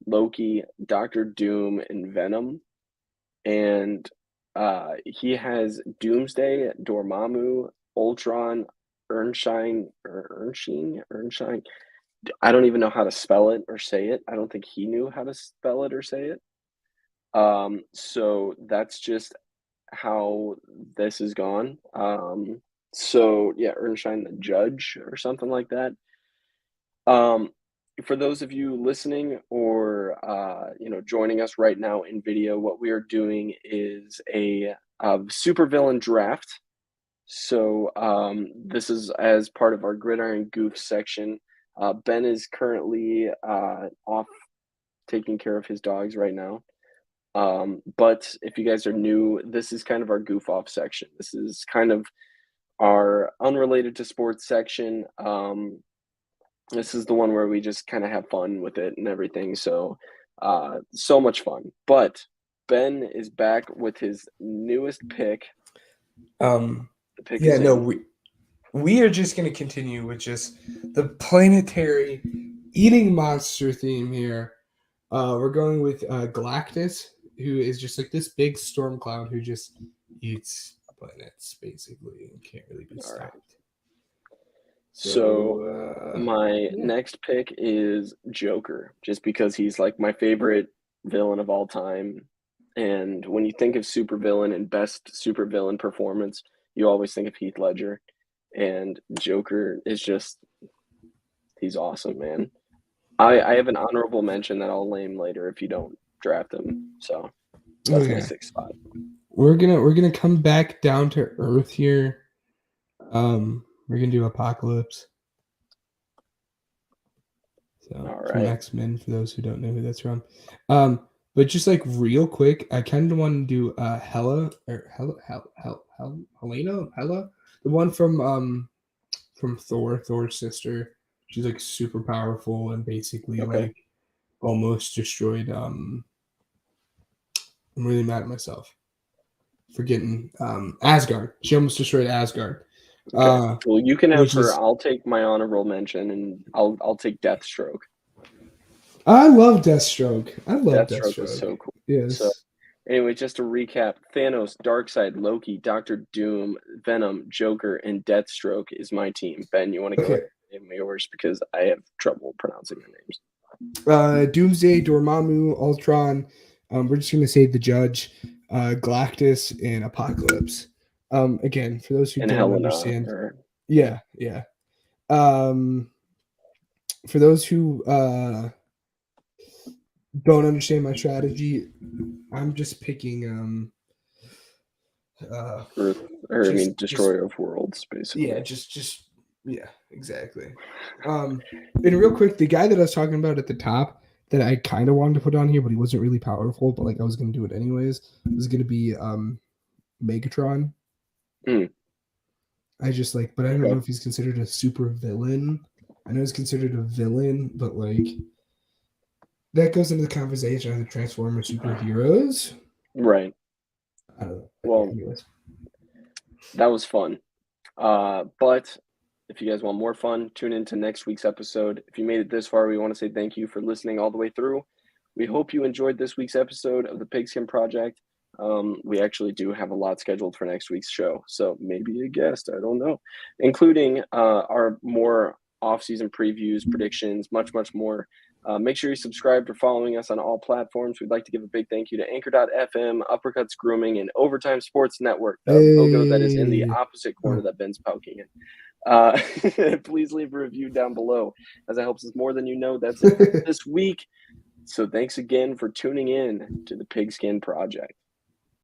Loki, Doctor Doom, and Venom. And he has Doomsday, Dormammu, Ultron, Ernshine. I don't even know how to spell it or say it. I don't think he knew how to spell it or say it. So that's just how this is gone. So yeah, Ernshine the Judge or something like that. Um, for those of you listening or joining us right now in video, what we are doing is a supervillain draft. So this is as part of our Gridiron Goof section. Ben is currently off taking care of his dogs right now. But if you guys are new, this is kind of our goof off section. This is kind of our unrelated to sports section. This is the one where we just kind of have fun with it and everything. So much fun. But Ben is back with his newest pick.
We are just going to continue with just the planetary eating monster theme here. We're going with Galactus, who is just like this big storm cloud who just eats planets, basically, and can't really be stopped.
Right. So my next pick is Joker, just because he's like my favorite villain of all time. And when you think of supervillain and best supervillain performance, you always think of Heath Ledger. And Joker is just, he's awesome, man. I have an honorable mention that I'll name later if you don't draft him. So that's my 6th spot.
We're gonna come back down to earth here. We're gonna do Apocalypse. So from X-Men, for those who don't know who that's from. But just like real quick, I kind of want to do Hela, the one from Thor's sister. She's like super powerful and basically like almost destroyed. I'm really mad at myself for getting Asgard. She almost destroyed Asgard.
Okay. Well, you can have her. I'll take my honorable mention, and I'll take Deathstroke.
I love Deathstroke.
Deathstroke is so cool.
Yes. So,
anyway, just to recap: Thanos, Darkseid, Loki, Doctor Doom, Venom, Joker, and Deathstroke is my team. Ben, you want to go ahead and name yours because I have trouble pronouncing their names.
Doomsday, Dormammu, Ultron. We're just gonna say the Judge, Galactus, and Apocalypse. Again, for those who don't understand, yeah. For those who don't understand my strategy, I'm just picking
Destroyer of Worlds, basically.
Yeah, exactly. And real quick, the guy that I was talking about at the top that I kind of wanted to put on here, but he wasn't really powerful, but like I was gonna do it anyways, was gonna be Megatron. I just like, but I don't know if he's considered a super villain. I know he's considered a villain, but like that goes into the conversation of the Transformer superheroes.
Right.
I don't know.
Well, that was fun. But if you guys want more fun, tune into next week's episode. If you made it this far, we want to say thank you for listening all the way through. We hope you enjoyed this week's episode of the Pigskin Project. We actually do have a lot scheduled for next week's show, so maybe a guest, I don't know, including our more off-season previews, predictions, much more. Make sure you subscribe or following us on all platforms. We'd like to give a big thank you to Anchor.fm, Uppercuts Grooming, and Overtime Sports Network, the logo that is in the opposite corner that Ben's poking in. Please leave a review down below, as it helps us more than you know. That's it this week. So thanks again for tuning in to the Pigskin Project.